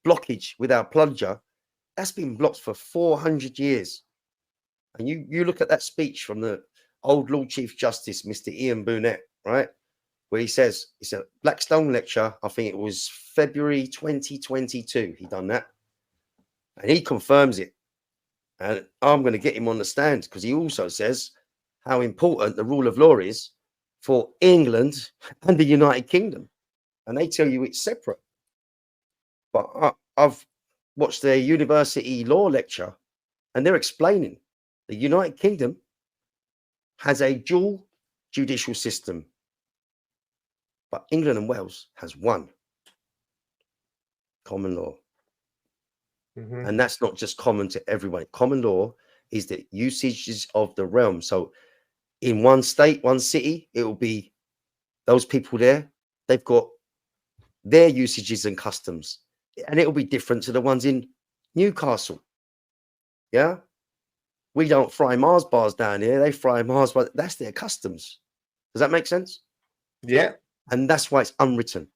blockage with our plunger. That's been blocked for 400 years. And you look at that speech from the old Lord Chief Justice, Mr. Ian Burnett, right? Where he says, it's a Blackstone lecture. I think it was February 2022. He done that. And he confirms it. And I'm going to get him on the stand because he also says how important the rule of law is for England and the United Kingdom. And they tell you it's separate. But I've watched their university law lecture and they're explaining the United Kingdom has a dual judicial system, but England and Wales has one common law. And that's not just common to everyone. Common law is the usages of the realm. So in one state, one city, it will be those people there, they've got their usages and customs, and it'll be different to the ones in Newcastle. Yeah. We don't fry Mars bars down here. They fry Mars bars. That's their customs. Does that make sense? Yeah. And that's why it's unwritten.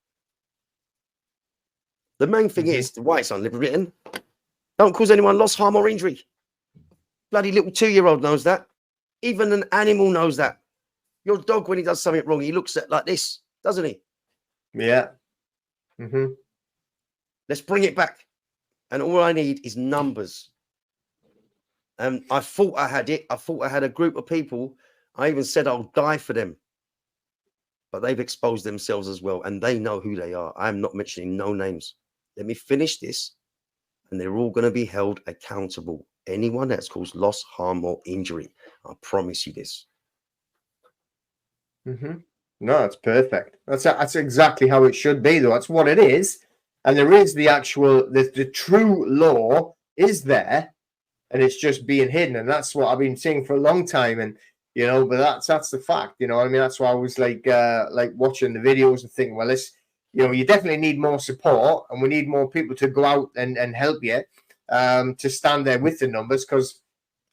The main thing is why it's unwritten. Don't cause anyone loss, harm, or injury. Bloody little 2-year-old knows that. Even an animal knows that. Your dog, when he does something wrong, he looks at like this, doesn't he? Yeah. Let's bring it back. And all I need is numbers. And I thought I had it. I thought I had a group of people. I even said I'll die for them. But they've exposed themselves as well. And they know who they are. I'm not mentioning no names. Let me finish this. And they're all going to be held accountable. Anyone that's caused loss, harm, or injury. I promise you this. No, that's perfect. That's exactly how it should be, though. That's what it is. And there is the actual, the true law is there, and it's just being hidden. And that's what I've been saying for a long time. And, you know, but that's the fact, you know what I mean? That's why I was like watching the videos and thinking, well, you know, you definitely need more support, and we need more people to go out and help you to stand there with the numbers, because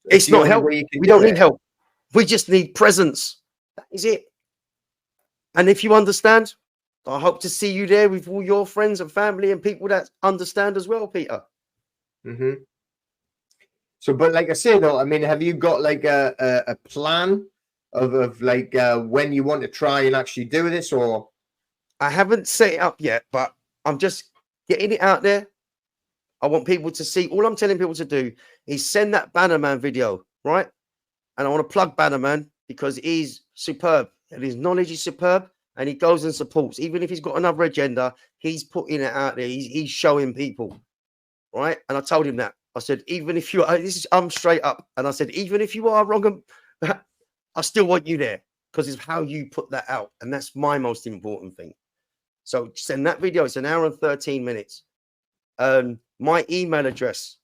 it's not help. We don't need help. We just need presence. That is it. And if you understand, I hope to see you there with all your friends and family and people that understand as well, Peter. So, but like I say, though, I mean, have you got like a plan of like when you want to try and actually do this, or? I haven't set it up yet, but I'm just getting it out there. I want people to see. All I'm telling people to do is send that Bannerman video, right? And I want to plug Bannerman because he's superb and his knowledge is superb, and he goes and supports. Even if he's got another agenda, he's putting it out there. He's showing people, right? And I told him that. I said, even if you are, I'm straight up. And I said, even if you are wrong, I still want you there because it's how you put that out. And that's my most important thing. So send that video. It's 1 hour and 13 minutes. My email address,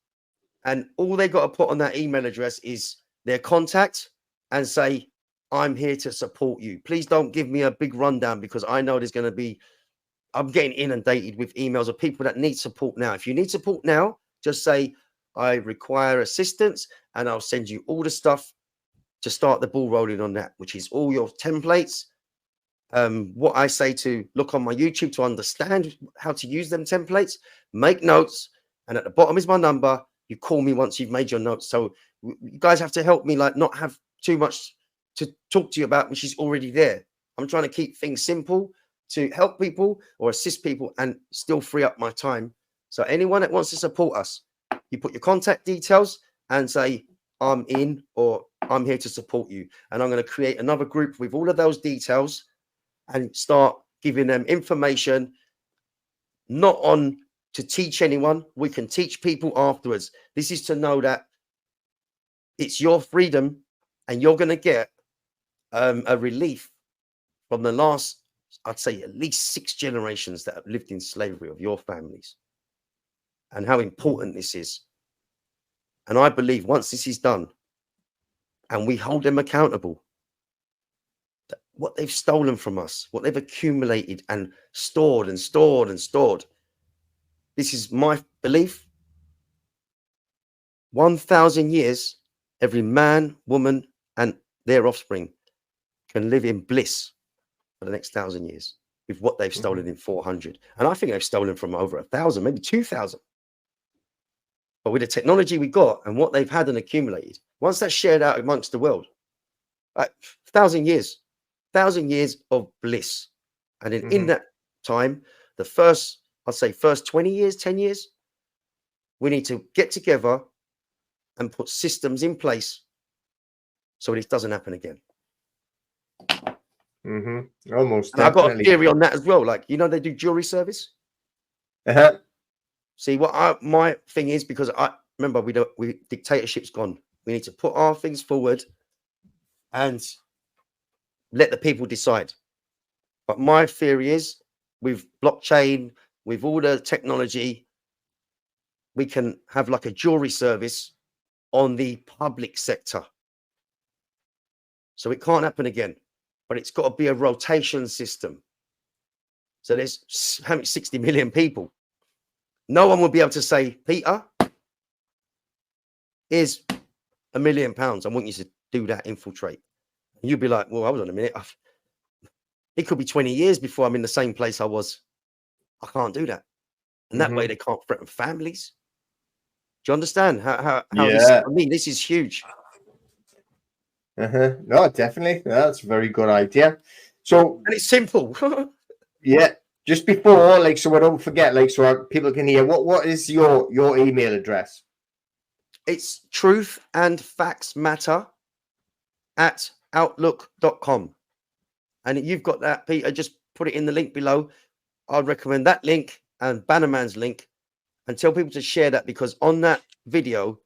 and all they got to put on that email address is their contact and say, I'm here to support you. Please don't give me a big rundown because I know there's going to be, I'm getting inundated with emails of people that need support now. If you need support now, just say, I require assistance, and I'll send you all the stuff to start the ball rolling on that, which is all your templates. What I say to look on my YouTube to understand how to use them templates, make notes, and at the bottom is my number. You call me once you've made your notes. So you guys have to help me, like, not have too much to talk to you about, which is already there. I'm trying to keep things simple to help people or assist people and still free up my time. So anyone that wants to support us, you put your contact details and say, I'm in, or I'm here to support you. And I'm going to create another group with all of those details and start giving them information, not on to teach anyone. We can teach people afterwards. This is to know that it's your freedom, and you're going to get a relief from the last, I'd say, at least 6 generations that have lived in slavery of your families, and how important this is. And I believe once this is done and we hold them accountable, what they've stolen from us, what they've accumulated and stored and stored and stored. This is my belief. 1,000 years, every man, woman, and their offspring can live in bliss for the next 1,000 years with what they've stolen in 400. And I think they've stolen from over 1,000, maybe 2,000. But with the technology we got and what they've had and accumulated, once that's shared out amongst the world, 1,000 years, 1,000 years of bliss. And then in that time, the first, I'd say first 20 years, 10 years, we need to get together and put systems in place so this doesn't happen again. Almost and I've got a theory on that as well. Like, you know, they do jury service. See, what my thing is, because I remember we dictatorship's gone. We need to put our things forward and let the people decide. But my theory is, with blockchain, with all the technology, we can have like a jury service on the public sector. So it can't happen again, but it's got to be a rotation system. So there's 60 million people. No one will be able to say, Peter, here's £1 million. I want you to do that, infiltrate. And you'd be like, well, hold on a minute. It could be 20 years before I'm in the same place I was. I can't do that. And that way they can't threaten families. Do you understand how this, I mean, this is huge. No, definitely. That's a very good idea. So, and it's simple. Yeah. Just before, like, so I don't forget, like, so people can hear, what is your email address? It's truthandfactsmatter@outlook.com. And you've got that, Peter. Just put it in the link below. I'd recommend that link and Bannerman's link, and tell people to share that, because on that video,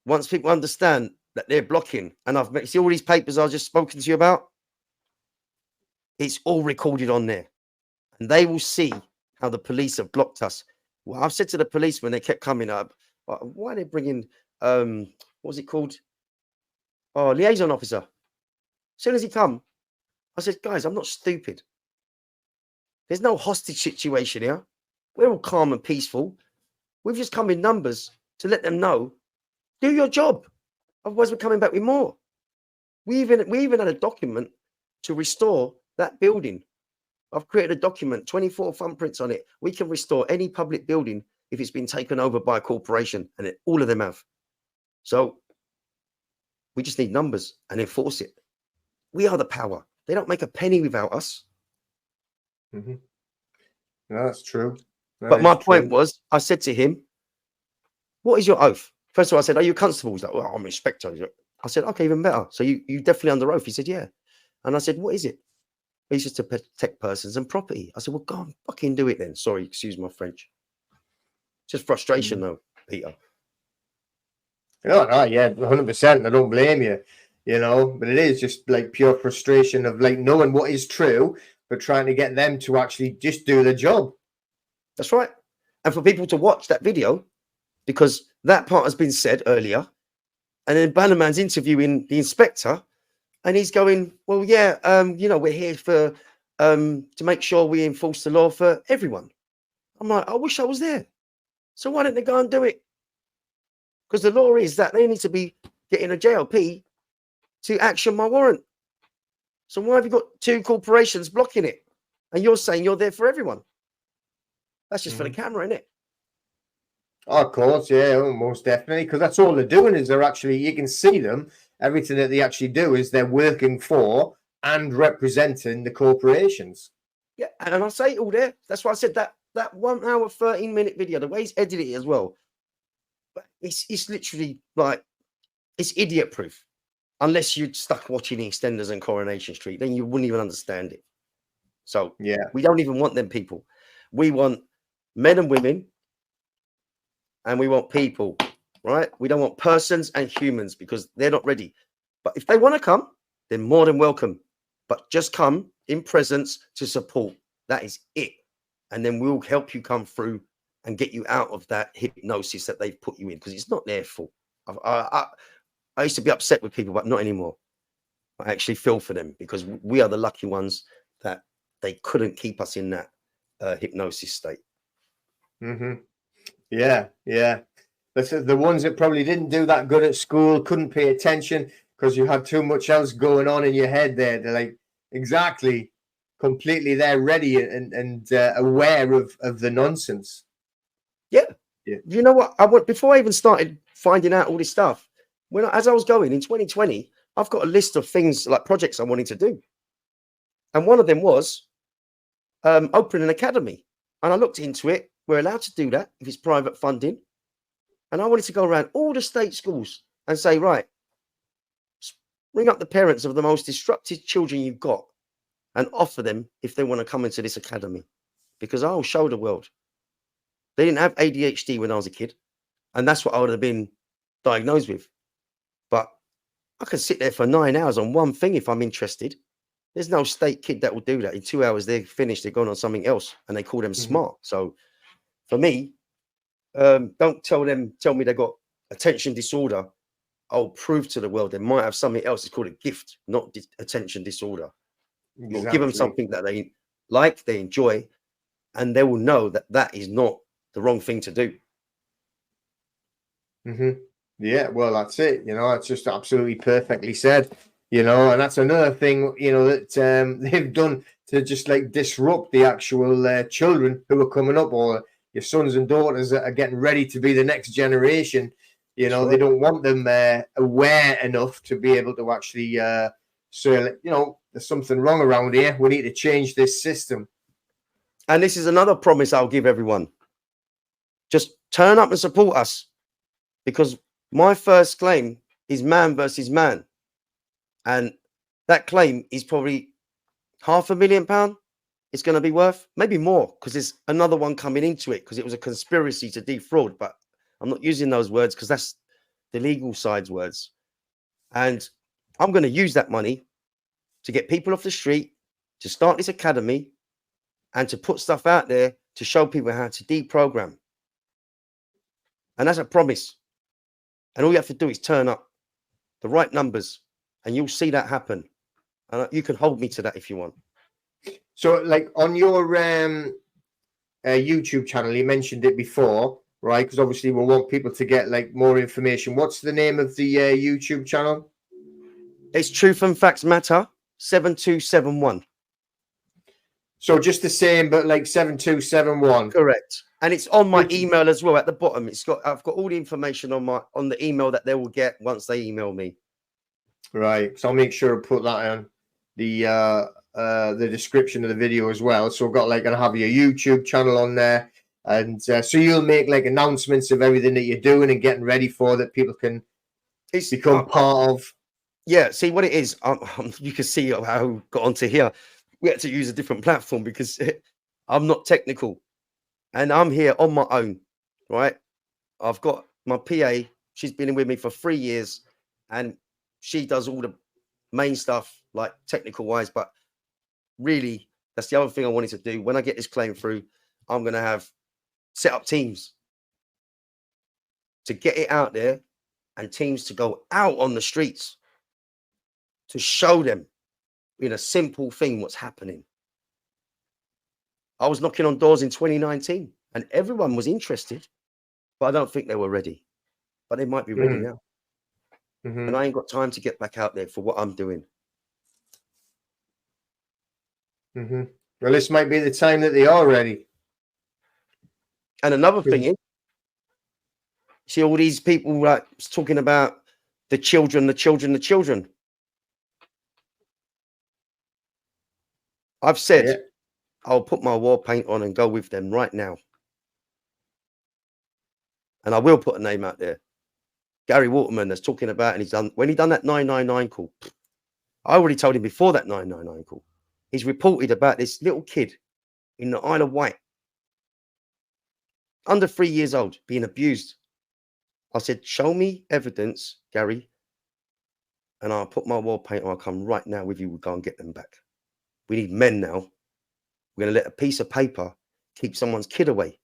once people understand that they're blocking, and I've see all these papers I've just spoken to you about, it's all recorded on there. And they will see how the police have blocked us. Well, I've said to the police when they kept coming up, why are they bringing, what was it called? Oh, liaison officer. As soon as he come, I said, guys, I'm not stupid. There's no hostage situation here. We're all calm and peaceful. We've just come in numbers to let them know, do your job. Otherwise, we're coming back with more. We even had a document to restore that building. I've created a document, 24 thumbprints on it. We can restore any public building if it's been taken over by a corporation, and all of them have. So we just need numbers and enforce it. We are the power. They don't make a penny without us. No, that's true. But my point was, I said to him, what is your oath? First of all, I said, are you a constable? He's like, well, I'm an inspector. I said, okay, even better. So you definitely under oath? He said, yeah. And I said, what is it? He said, to protect persons and property. I said, well, go on, fucking do it then. Sorry, excuse my French. Just frustration, though, Peter. No, yeah, 100%. I don't blame you, you know, but it is just like pure frustration of like knowing what is true, but trying to get them to actually just do the job. That's right. And for people to watch that video, because that part has been said earlier, and then Bannerman's interviewing the inspector, and he's going, well, yeah, you know, we're here for to make sure we enforce the law for everyone. I'm like, I wish I was there. So why don't they go and do it? Because the law is that they need to be getting a JLP to action my warrant. So why have you got two corporations blocking it? And you're saying you're there for everyone? That's just for the camera, isn't it? Oh, of course, yeah, most definitely. Because that's all they're doing is they're actually, you can see them. Everything that they actually do is they're working for and representing the corporations. Yeah, and I say it all there. That's why I said that 1 hour, 13-minute video, the way he's edited it as well. But it's literally like, it's idiot proof. Unless you're stuck watching the EastEnders and Coronation Street, then you wouldn't even understand it. So yeah, we don't even want them people. We want men and women, and we want people, right? We don't want persons and humans, because they're not ready. But if they want to come, they're more than welcome. But just come in presence to support. That is it. And then we'll help you come through and get you out of that hypnosis that they've put you in, because it's not their fault. I used to be upset with people, but not anymore. I actually feel for them because we are the lucky ones that they couldn't keep us in that hypnosis state. Yeah, yeah. The ones that probably didn't do that good at school, couldn't pay attention because you had too much else going on in your head there. They're like, exactly, completely there, ready and aware of the nonsense. Yeah. Yeah. You know what? Before I even started finding out all this stuff, as I was going in 2020, I've got a list of things like projects I wanted to do. And one of them was opening an academy. And I looked into it. We're allowed to do that if it's private funding. And I wanted to go around all the state schools and say, right, ring up the parents of the most disrupted children you've got and offer them if they want to come into this academy. Because I'll show the world. They didn't have ADHD when I was a kid. And that's what I would have been diagnosed with. But I can sit there for 9 hours on one thing if I'm interested. There's no state kid that will do that. In 2 hours, they're finished. They're going on something else. And they call them smart. So for me, don't tell me they got attention disorder. I'll prove to the world they might have something else. It's called a gift, not attention disorder. Exactly. You'll give them something that they like, they enjoy, and they will know that that is not the wrong thing to do. Yeah, well, that's it. It's just absolutely perfectly said. And that's another thing, that they've done to just like disrupt the actual children who are coming up, or your sons and daughters that are getting ready to be the next generation. They don't want them aware enough to be able to actually say, there's something wrong around here. We need to change this system. And this is another promise I'll give everyone. Just turn up and support us, because my first claim is man versus man. And that claim is probably £500,000 it's going to be worth, maybe more, because there's another one coming into it because it was a conspiracy to defraud. But I'm not using those words because that's the legal side's words. And I'm going to use that money to get people off the street, to start this academy, and to put stuff out there to show people how to deprogram. And that's a promise. And all you have to do is turn up the right numbers, and you'll see that happen. And you can hold me to that if you want. So, like on your YouTube channel, you mentioned it before, right? Because obviously we want people to get like more information. What's the name of the YouTube channel? It's Truth and Facts Matter 7271. So just the same, but like 7271. Correct. And it's on my email as well at the bottom. I've got all the information on the email that they will get once they email me. Right. So I'll make sure to put that on the description of the video as well. So we've got like gonna have your YouTube channel on there, and so you'll make like announcements of everything that you're doing and getting ready for that people can become part of. Yeah. See what it is. You can see how we got onto here. We had to use a different platform because I'm not technical. And I'm here on my own, right? I've got my PA. She's been with me for 3 years, and she does all the main stuff, like technical wise. But really, that's the other thing I wanted to do. When I get this claim through, I'm going to have set up teams to get it out there, and teams to go out on the streets to show them in a simple thing what's happening. I was knocking on doors in 2019 and everyone was interested, but I don't think they were ready. But they might be ready now. And I ain't got time to get back out there for what I'm doing. Well, this might be the time that they are ready. And another thing is, see all these people like talking about the children. I've said, I'll put my war paint on and go with them right now. And I will put a name out there. Gary Waterman that's talking about, and when he done that 999 call, I already told him before that 999 call, he's reported about this little kid in the Isle of Wight, under 3 years old, being abused. I said, show me evidence, Gary, and I'll put my war paint on. I'll come right now with you. We'll go and get them back. We need men now. We're going to let a piece of paper keep someone's kid away,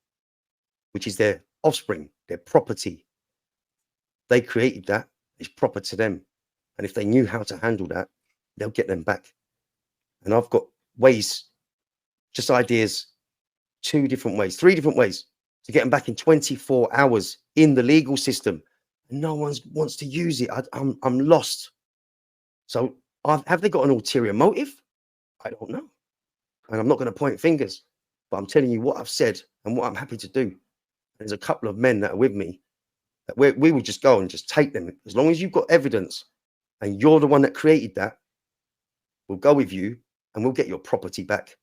which is their offspring, their property. They created that. It's proper to them. And if they knew how to handle that, they'll get them back. And I've got ways, just ideas, 2 different ways, 3 different ways to get them back in 24 hours in the legal system. And no one wants to use it. I'm lost. So have they got an ulterior motive? I don't know. And I'm not going to point fingers, but I'm telling you what I've said and what I'm happy to do. There's a couple of men that are with me that we will just go and just take them. As long as you've got evidence and you're the one that created that, we'll go with you and we'll get your property back.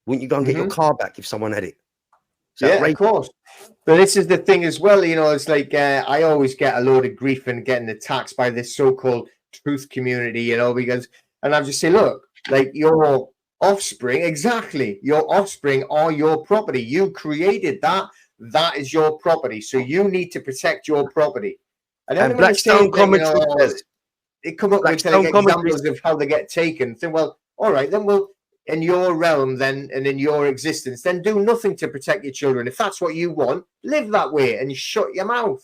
Wouldn't you go and get your car back if someone had it? Yeah, of course. But this is the thing as well, you know, it's like I always get a load of grief and getting attacked by this so-called truth community, you know, because, and I just say, look, like your offspring, exactly, your offspring are your property. You created that. That is your property. So you need to protect your property. And Blackstone commentary says, they come up with like examples of how they get taken. Think, well, all right, then we'll, in your realm then and in your existence, then do nothing to protect your children. If that's what you want, live that way and shut your mouth.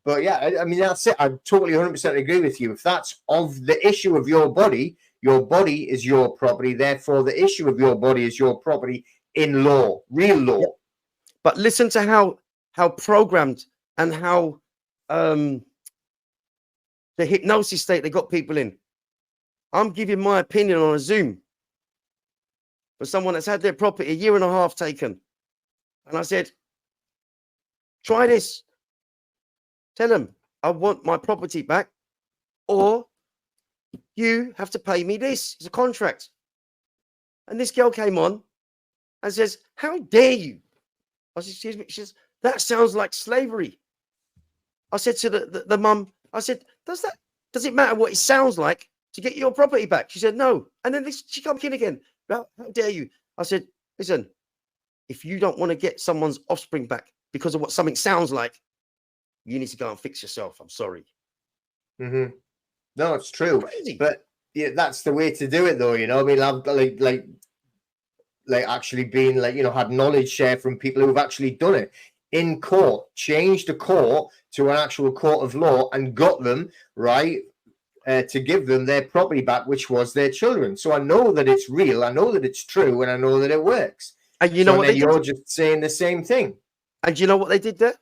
But yeah, I mean, that's it. I totally 100% agree with you. If that's of the issue of your body is your property. Therefore, the issue of your body is your property in law, real law. Yeah. But listen to how programmed and how the hypnosis state they got people in. I'm giving my opinion on a Zoom for someone that's had their property 1.5 years taken. And I said, try this. Tell them I want my property back, or you have to pay me this. It's a contract. And this girl came on and says, how dare you? I said, excuse me. She says, that sounds like slavery. I said to the mum, I said, does it matter what it sounds like to get your property back? She said, no. And then she come in again. How dare you? I said, listen, if you don't want to get someone's offspring back because of what something sounds like, you need to go and fix yourself. I'm sorry. No, it's true. Crazy. But yeah, that's the way to do it, though. You know, I mean, I've like actually been like, you know, had knowledge share from people who've actually done it in court, changed the court to an actual court of law and got them right to give them their property back, which was their children. So I know that it's real. I know that it's true, and I know that it works. And you know what? You're just saying the same thing. And you know what they did there?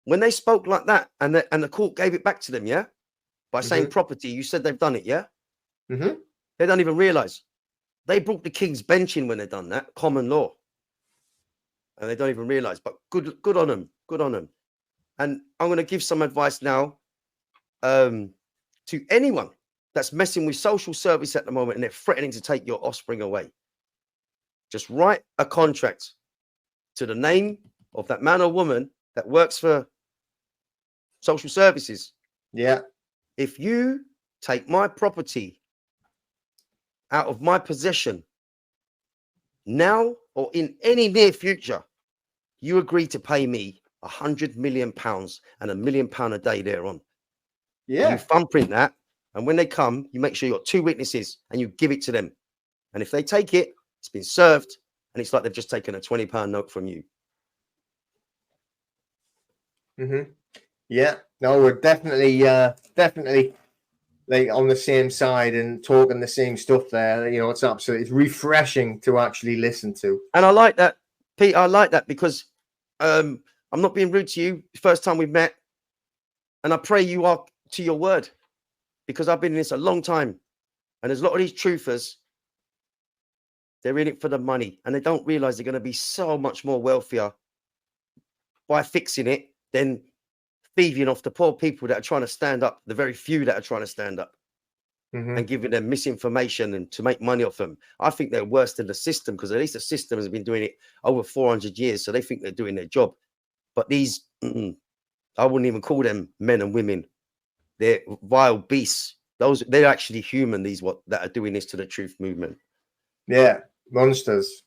When they spoke like that, and the court gave it back to them, yeah, by saying property, you said they've done it, yeah. They don't even realize they brought the King's Bench in when they've done that, common law, and they don't even realize. But good on them, good on them. And I'm going to give some advice now to anyone that's messing with social service at the moment and they're threatening to take your offspring away. Just write a contract to the name of that man or woman that works for social services. Yeah. If you take my property out of my possession now or in any near future, you agree to pay me £100 million and £1 million a day thereon. Yeah. You thumbprint that, and when they come, you make sure you got 2 witnesses and you give it to them. And if they take it, it's been served, and it's like they've just taken a £20 note from you. Yeah, no, we're definitely like on the same side and talking the same stuff there. You know, it's refreshing to actually listen to. And I like that, Pete. I like that because I'm not being rude to you. First time we've met, and I pray you are to your word, because I've been in this a long time, and there's a lot of these truthers. They're in it for the money, and they don't realize they're going to be so much more wealthier by fixing it than thieving off the poor people that are trying to stand up, the very few that are trying to stand up, and giving them misinformation and to make money off them. I think they're worse than the system, because at least the system has been doing it over 400 years, so they think they're doing their job. But these, I wouldn't even call them men and women. They're vile beasts. They're actually human, that are doing this to the truth movement. Yeah, monsters.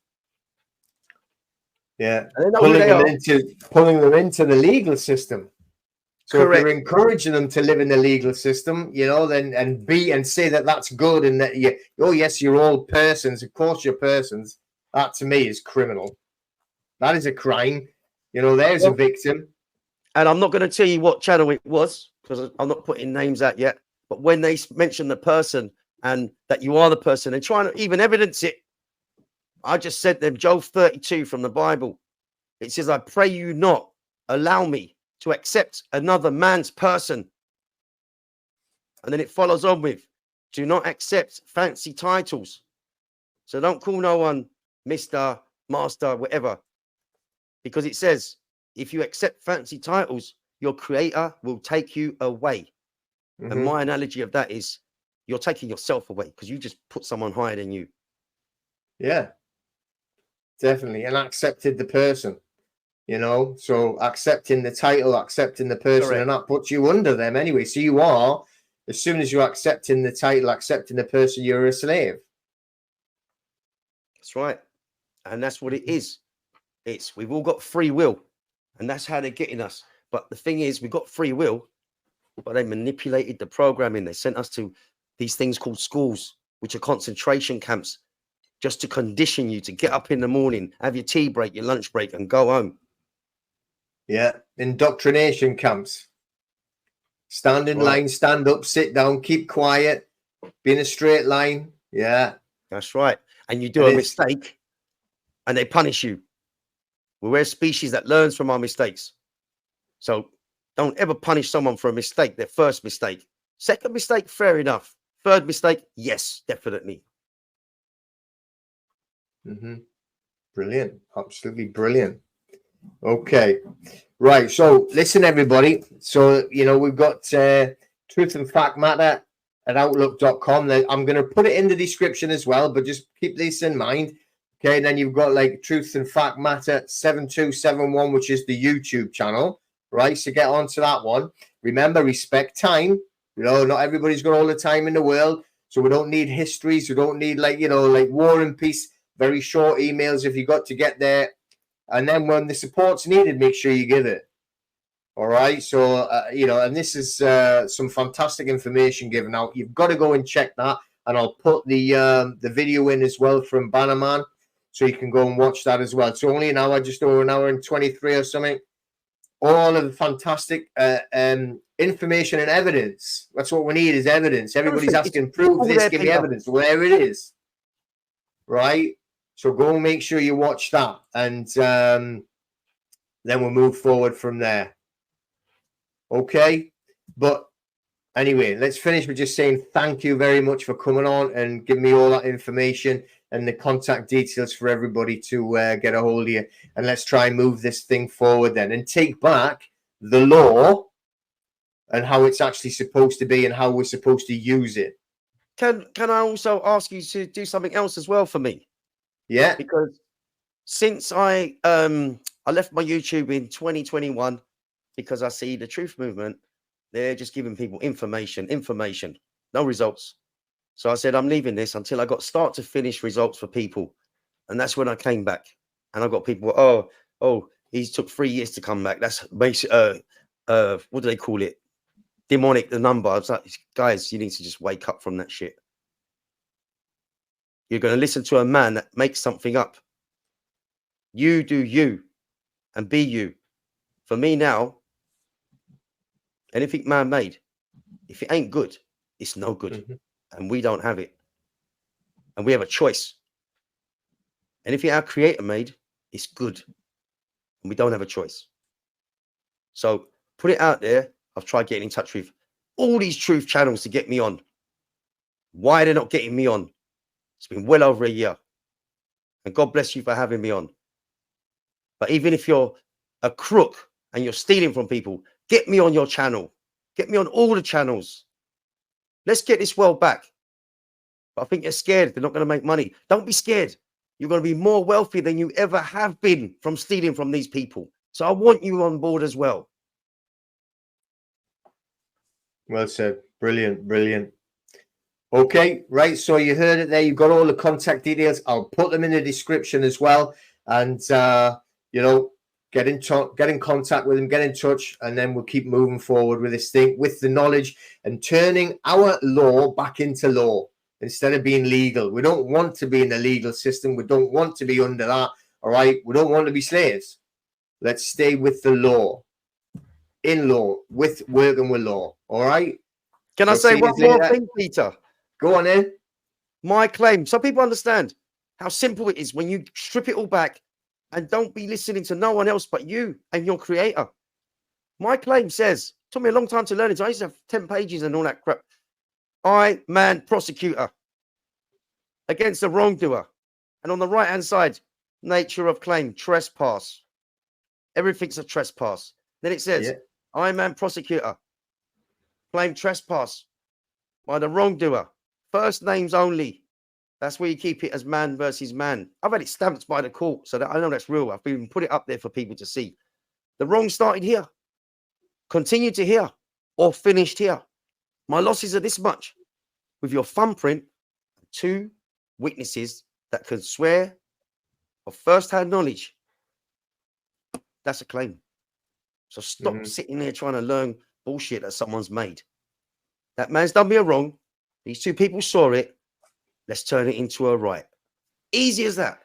Yeah, pulling them into the legal system. So Correct. If you're encouraging them to live in the legal system, you know, then and say that that's good, and that you're all persons. Of course, you're persons. That to me is criminal. That is a crime. You know, there's a victim. And I'm not going to tell you what channel it was, because I'm not putting names out yet. But when they mentioned the person and that you are the person, and trying to even evidence it. I just sent them Job 32 from the Bible. It says, I pray you not allow me to accept another man's person. And then it follows on with, do not accept fancy titles. So don't call no one Mr., Master, whatever. Because it says, if you accept fancy titles, your creator will take you away. Mm-hmm. And my analogy of that is, you're taking yourself away because you just put someone higher than you. Yeah, definitely. And accepted the person, you know, so accepting the title, accepting the person, Correct. and that puts you under them anyway. So you are, as soon as you're accepting the title, accepting the person, you're a slave. That's right. And that's what it is. We've all got free will, and that's how they're getting us. But the thing is, we've got free will, but they manipulated the programming. They sent us to these things called schools, which are concentration camps, just to condition you to get up in the morning, have your tea break, your lunch break, and go home. Yeah, indoctrination camps. Stand in line, stand up, sit down, keep quiet, be in a straight line. Yeah. That's right. And you do a mistake, and they punish you. We're a species that learns from our mistakes. So don't ever punish someone for a mistake, their first mistake. Second mistake, fair enough. Third mistake, yes, definitely. Mm-hmm. Brilliant. Absolutely brilliant. Okay. Right. So listen, everybody. So, you know, we've got Truth and Fact Matter at outlook.com. I'm going to put it in the description as well, but just keep this in mind. Okay. And then you've got like Truth and Fact Matter 7271, which is the YouTube channel. Right. So get onto that one. Remember, respect time. You know, not everybody's got all the time in the world. So we don't need histories. We don't need like, you know, like War and Peace, very short emails if you got to get there. And then when the support's needed, make sure you give it. All right. So, you know, and this is some fantastic information given out. You've got to go and check that. And I'll put the video in as well from Bannerman. So you can go and watch that as well. It's only an hour, just over an hour and 23 or something. All of the fantastic information and evidence. That's what we need is evidence. Everybody's asking, prove this, give me evidence. Well, there it is. Right. So go and make sure you watch that. And then we'll move forward from there. Okay. But anyway, let's finish with just saying thank you very much for coming on and giving me all that information and the contact details for everybody to get a hold of you. And let's try and move this thing forward then and take back the law and how it's actually supposed to be and how we're supposed to use it. Can I also ask you to do something else as well for me? Yeah. Because since I left my YouTube in 2021, because I see the Truth Movement, they're just giving people information, no results. So I said, I'm leaving this until I got start to finish results for people. And that's when I came back. And I got people, oh, he took 3 years to come back. That's basically, what do they call it? Demonic, the number. I was like, guys, you need to just wake up from that shit. You're going to listen to a man that makes something up. You do you and be you. For me now, anything man made, if it ain't good, it's no good. Mm-hmm. And we don't have it. And we have a choice. Anything our creator made, it's good. And we don't have a choice. So put it out there. I've tried getting in touch with all these truth channels to get me on. Why they're not getting me on? It's been well over a year. And God bless you for having me on. But even if you're a crook and you're stealing from people, get me on your channel. Get me on all the channels. Let's get this world back. But I think you're scared. They're not going to make money. Don't be scared. You're going to be more wealthy than you ever have been from stealing from these people. So I want you on board as well. Well said. Brilliant, brilliant. Okay, right. So you heard it there. You've got all the contact details. I'll put them in the description as well. And, you know, get in contact with them, get in touch, and then we'll keep moving forward with this thing, with the knowledge and turning our law back into law instead of being legal. We don't want to be in the legal system. We don't want to be under that. All right. We don't want to be slaves. Let's stay with the law, in law, with working with law. All right. Can I say one more thing, Peter? Go on in. My claim. So people understand how simple it is when you strip it all back and don't be listening to no one else but you and your creator. My claim says, took me a long time to learn it. So I used to have 10 pages and all that crap. I, man, prosecutor against the wrongdoer. And on the right-hand side, nature of claim, trespass. Everything's a trespass. Then it says, I, man, prosecutor, claim trespass by the wrongdoer. First names only. That's where you keep it as man versus man. I've had it stamped by the court, so that I know that's real. I've even put it up there for people to see. The wrong started here, continued to here, or finished here. My losses are this much. With your thumbprint, 2 witnesses that can swear of first-hand knowledge. That's a claim. So stop sitting there trying to learn bullshit that someone's made. That man's done me a wrong. These 2 people saw it. Let's turn it into a right. Easy as that.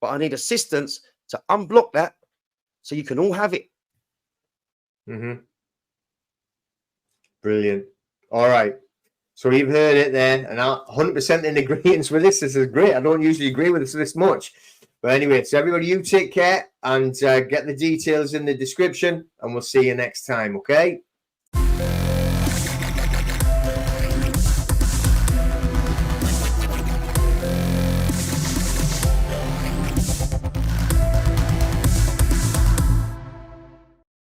But I need assistance to unblock that so you can all have it. Brilliant. All right. So you've heard it there, and I'm 100% in agreement with this. This is great. I don't usually agree with this much. But anyway, so everybody, you take care and get the details in the description, and we'll see you next time, okay?